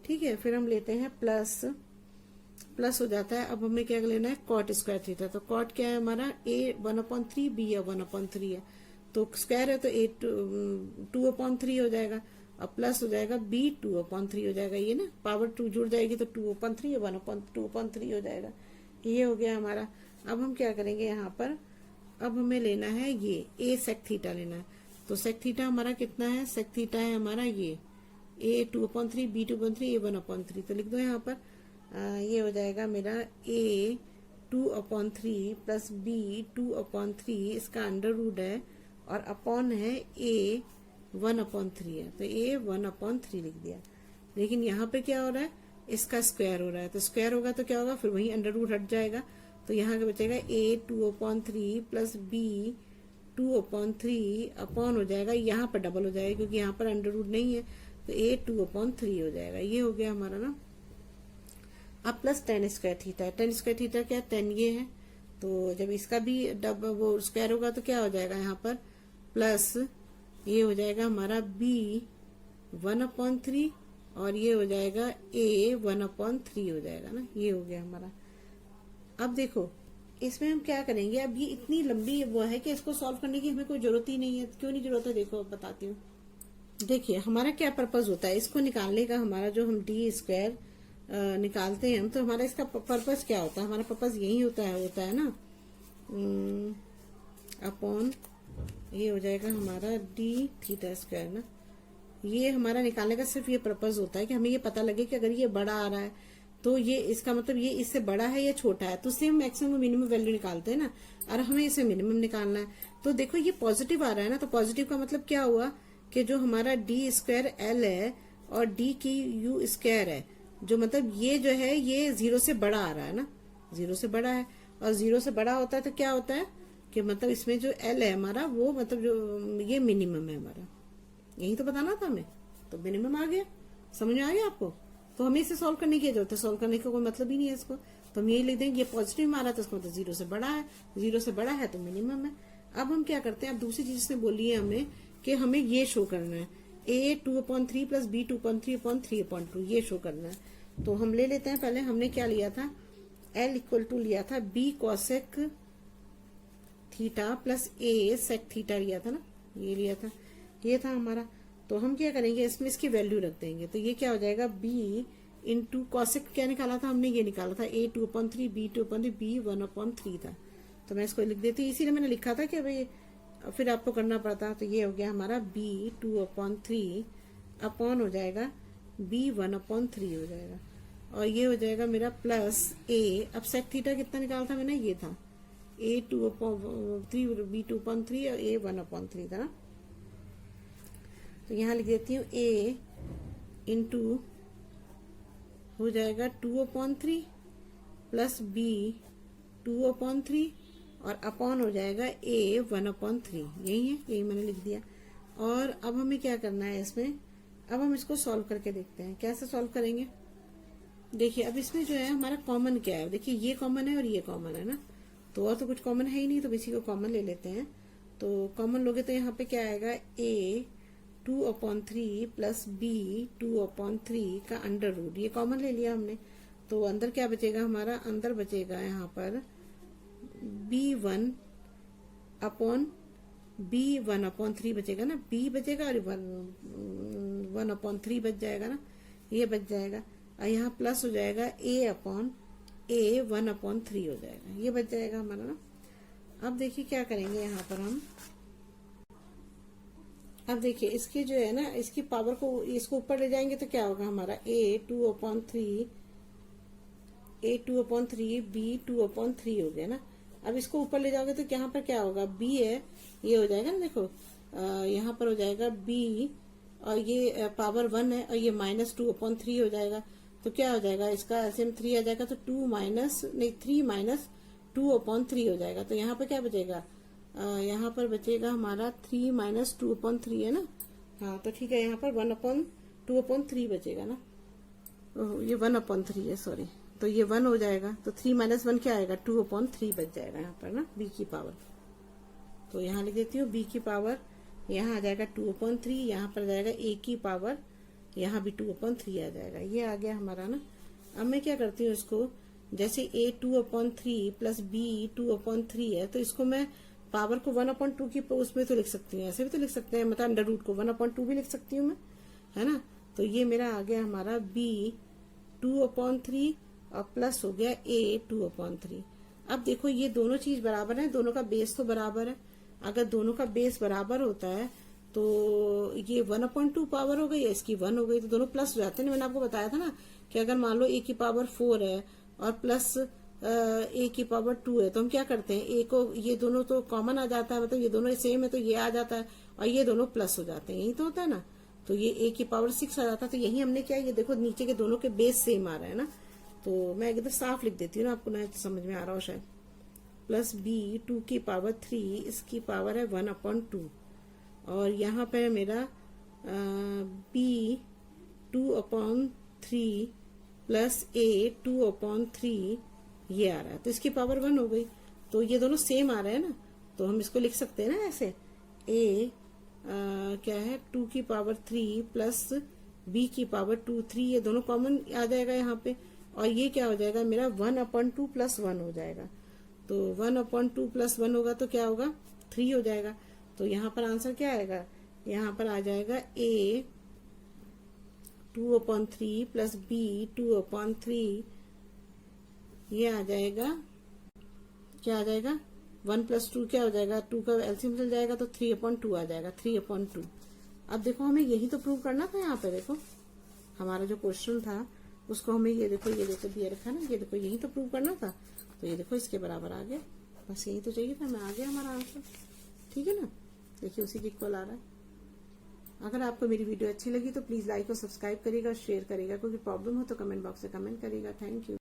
ठीक है। फिर हम लेते हैं प्लस हो जाता है। अब हमें क्या लेना है, कॉट स्क्वायर थीटा, तो कॉट क्या है हमारा a 1/3 b 1/3 है, तो स्क्वायर है तो a 2/3 हो जाएगा, अब प्लस हो जाएगा b 2/3 हो जाएगा, ये ना पावर 2 जुड़ जाएगी तो 2/3 1/2/3 हो जाएगा, ये हो गया हमारा। अब हम क्या करेंगे यहाँ पर, अब हमें लेना है ये a सेक थीटा लेना है, तो सेक थीटा हमारा कितना है, सेक थीटा है हमारा ये a 2/3 b 2/3 a 1/3, तो लिख दो यहाँ पर ये हो जाएगा मेरा a 2/3 प्लस b 2/3, इसका अंडर रूट है और अपॉन है a 1/3 है, तो a 1/3 लिख दिया। लेकिन यहाँ पे क्या हो रहा है, इसका स्क्वायर हो रहा है, तो स्क्वायर होगा तो क्या होगा, फिर वही अंडर रूट हट जाएगा, तो यहाँ का बचेगा a 2/3 प्लस b 2/3 अपॉन हो जाएगा, यहाँ पर डबल हो जाएगा क्योंकि यहाँ पर अंडर रूट नहीं है, तो a 2/3 हो जाएगा, ये हो गया हमारा ना। अब plus ten square theta, ten square theta क्या, 10 ये है, तो जब इसका भी डबल वो स्क्वायर होगा तो क्या हो जाएगा यहाँ पर, प्लस ये हो जाएगा हमारा b 1/3 और ये हो जाएगा a 1/3 हो जाएगा ना, ये हो गया हमारा। अब देखो इसमें हम क्या करेंगे, अब ये इतनी लंबी वो है कि इसको सॉल्व करने की हमें कोई जरूरत ही नहीं है। क्यों नहीं जरूरत है, देखो अब बताती हूँ। देखिए हमारा क्या पर्पज होता है इसको निकालने का, हमारा जो हम डी स्क्वायर निकालते हैं हम, तो हमारा इसका पर्पज क्या होता है, हमारा पर्पज यही होता है ना, अपॉन ये हो जाएगा हमारा डी थीटा स्क्वायर ना, ये हमारा निकालने का सिर्फ ये पर्पज होता है कि हमें ये पता लगे कि अगर ये बड़ा आ रहा है तो ये इसका मतलब ये इससे बड़ा है या छोटा है, तो उससे हम मैक्सिमम मिनिमम वैल्यू निकालते हैं ना, और हमें इसे मिनिमम निकालना है। तो देखो ये पॉजिटिव आ रहा है ना, तो पॉजिटिव का मतलब क्या हुआ कि जो हमारा डी स्क्वायर एल है और डी की यू स्क्वायर है, जो मतलब ये जो है ये 0 से बड़ा आ रहा है ना, 0 से बड़ा है, और 0 से बड़ा होता है तो क्या होता है कि मतलब इसमें जो एल है हमारा वो मतलब जो ये मिनिमम है हमारा, यही तो बताना था हमें, तो मिनिमम आ गया, समझ में आ गया आपको। तो हमें इसे सॉल्व करने की जरूरत है, सॉल्व करने का कोई मतलब ही नहीं है इसको, तो हम यही लिख देंगे ये पॉजिटिव में आ रहा है तो इसका मतलब 0 से बड़ा है, 0 से बड़ा है तो मिनिमम है। अब हम क्या करते हैं, अब दूसरी चीज इसने बोली है हमें कि हमें ये शो करना है a 2/3 प्लस b 2/3/3/2 ये शो करना है। तो हम ले लेते हैं, पहले हमने क्या लिया था, l इक्वल टू लिया था b cosec theta plus a sec theta लिया था ना, ये लिया था, ये था हमारा। तो हम क्या करेंगे इसमें इसकी वैल्यू रख देंगे, तो ये क्या हो जाएगा b इंटू कॉसेक क्या निकाला था हमने, ये निकाला था a 2/3 b 2/3 b 1/3 था, तो मैं इसको लिख देती हूँ, इसीलिए मैंने लिखा था कि भाई फिर आपको करना पड़ता। तो ये हो गया हमारा b 2/3 अपॉन हो जाएगा b 1/3 हो जाएगा, और ये हो जाएगा मेरा प्लस a, अब सेक थीटा कितना निकाला था मैंने, ये था a 2/3 b 2/3 और a 1/3 था ना, तो यहाँ लिख देती हूँ a इंटू हो जाएगा 2/3 प्लस b 2/3 और अपॉन हो जाएगा a 1/3, यही है, यही मैंने लिख दिया। और अब हमें क्या करना है इसमें, अब हम इसको सॉल्व करके देखते हैं कैसे सॉल्व करेंगे। देखिए अब इसमें जो है हमारा कॉमन क्या है, देखिए ये कॉमन है और ये कॉमन है ना, तो और तो कुछ कॉमन है ही नहीं, तो इसी को कॉमन ले लेते हैं। तो कॉमन लोगे तो यहाँ पे क्या आएगा a 2/3 प्लस बी 2/3 का अंडर रूट, ये कॉमन ले लिया हमने, तो अंदर क्या बचेगा हमारा, अंदर बचेगा यहाँ पर b1/3 बचेगा ना, b बचेगा और 1/3 बच जाएगा ना, ये बच जाएगा, और यहाँ प्लस हो जाएगा a 1/3 हो जाएगा, ये बच जाएगा हमारा ना। अब देखिए क्या करेंगे यहाँ पर हम, अब देखिए इसके जो है ना, इसकी पावर को इसको ऊपर ले जाएंगे तो क्या होगा हमारा a 2/3 b 2/3 हो गया ना। अब इसको ऊपर ले जाओगे तो यहाँ पर क्या होगा, b है, ये हो जाएगा ना, देखो यहाँ पर हो जाएगा b और ये पावर 1 है और ये -2/3 हो जाएगा, तो क्या हो जाएगा इसका एलसीएम 3 आ जाएगा, तो 3 माइनस 2/3 हो जाएगा। तो यहाँ पर क्या बचेगा, यहाँ पर बचेगा हमारा 3 - 2/3 है ना, हाँ तो ठीक है, यहाँ पर 1/2/3 बचेगा ना, ये 1/3 है सॉरी, तो ये 1 हो जाएगा, तो 3 - 1 क्या आएगा, 2/3 बच जाएगा यहाँ पर ना, b की पावर। तो यहाँ लिख देती हूँ b की पावर, यहाँ आ जाएगा 2/3, यहाँ पर जाएगा a की पावर, यहाँ भी 2/3 आ जाएगा, ये आ गया हमारा ना। अब मैं क्या करती हूँ इसको, जैसे a 2/3 प्लस b 2/3 है, तो इसको मैं पावर को 1/2 की उसमें तो लिख सकती हूँ, ऐसे भी तो लिख सकते हैं, मतलब अंडर रूट को 1/2 भी लिख सकती हूँ मैं, है ना। तो ये मेरा आ गया हमारा b 2/3 और प्लस हो गया a 2/3। अब देखो ये दोनों चीज बराबर है, दोनों का बेस तो बराबर है, अगर दोनों का बेस बराबर होता है तो ये 1/2 पावर हो गई, इसकी 1 हो गई, तो दोनों प्लस हो जाते हैं। मैंने आपको बताया था ना कि अगर मान लो a की पावर 4 है और प्लस a की पावर 2 है, तो हम क्या करते हैं, a को ये दोनों तो कॉमन आ जाता है, मतलब ये दोनों सेम है तो ये आ जाता है और ये दोनों प्लस हो जाते हैं, यही तो होता है ना। तो ये a की पावर 6 आ जाता है, तो यही हमने क्या, ये देखो नीचे के दोनों के बेस सेम आ रहे हैं ना, तो मैं एकदम साफ लिख देती हूँ ना, आपको ना समझ में आ रहा हो शायद, प्लस b 2 की पावर 3, इसकी पावर है 1/2, और यहाँ पे मेरा b 2/3 प्लस a 2/3 ये आ रहा है, तो इसकी पावर 1 हो गई, तो ये दोनों सेम आ रहे हैं ना, तो हम इसको लिख सकते हैं ना ऐसे, a क्या है 2 की पावर 3 प्लस b की पावर 2 3, ये दोनों कॉमन आ जाएगा यहाँ पे, और ये क्या हो जाएगा मेरा 1/2 प्लस 1 हो जाएगा, तो 1/2 प्लस 1 होगा तो क्या होगा 3 हो जाएगा। तो यहाँ पर आंसर क्या आएगा, यहाँ पर आ जाएगा a 2/3 प्लस b 2/3, ये आ जाएगा, क्या आ जाएगा 1 + 2 क्या हो जाएगा, 2 का एलसीएम चल जाएगा तो 3/2 आ जाएगा, 3/2। अब देखो हमें यही तो प्रूव करना था, यहाँ पे देखो हमारा जो क्वेश्चन था उसको हमें ये देखो दिया रखा ना, ये देखो यही तो प्रूव करना था, तो ये देखो इसके बराबर आ गया, बस यही तो चाहिए था, मैं आ गया हमारा आंसर, ठीक है ना। देखिए उसी के इक्वल आ रहा है। अगर आपको मेरी वीडियो अच्छी लगी तो प्लीज लाइक और सब्सक्राइब करिएगा, शेयर करिएगा, कोई प्रॉब्लम हो तो कमेंट बॉक्स में कमेंट करिएगा। Thank you.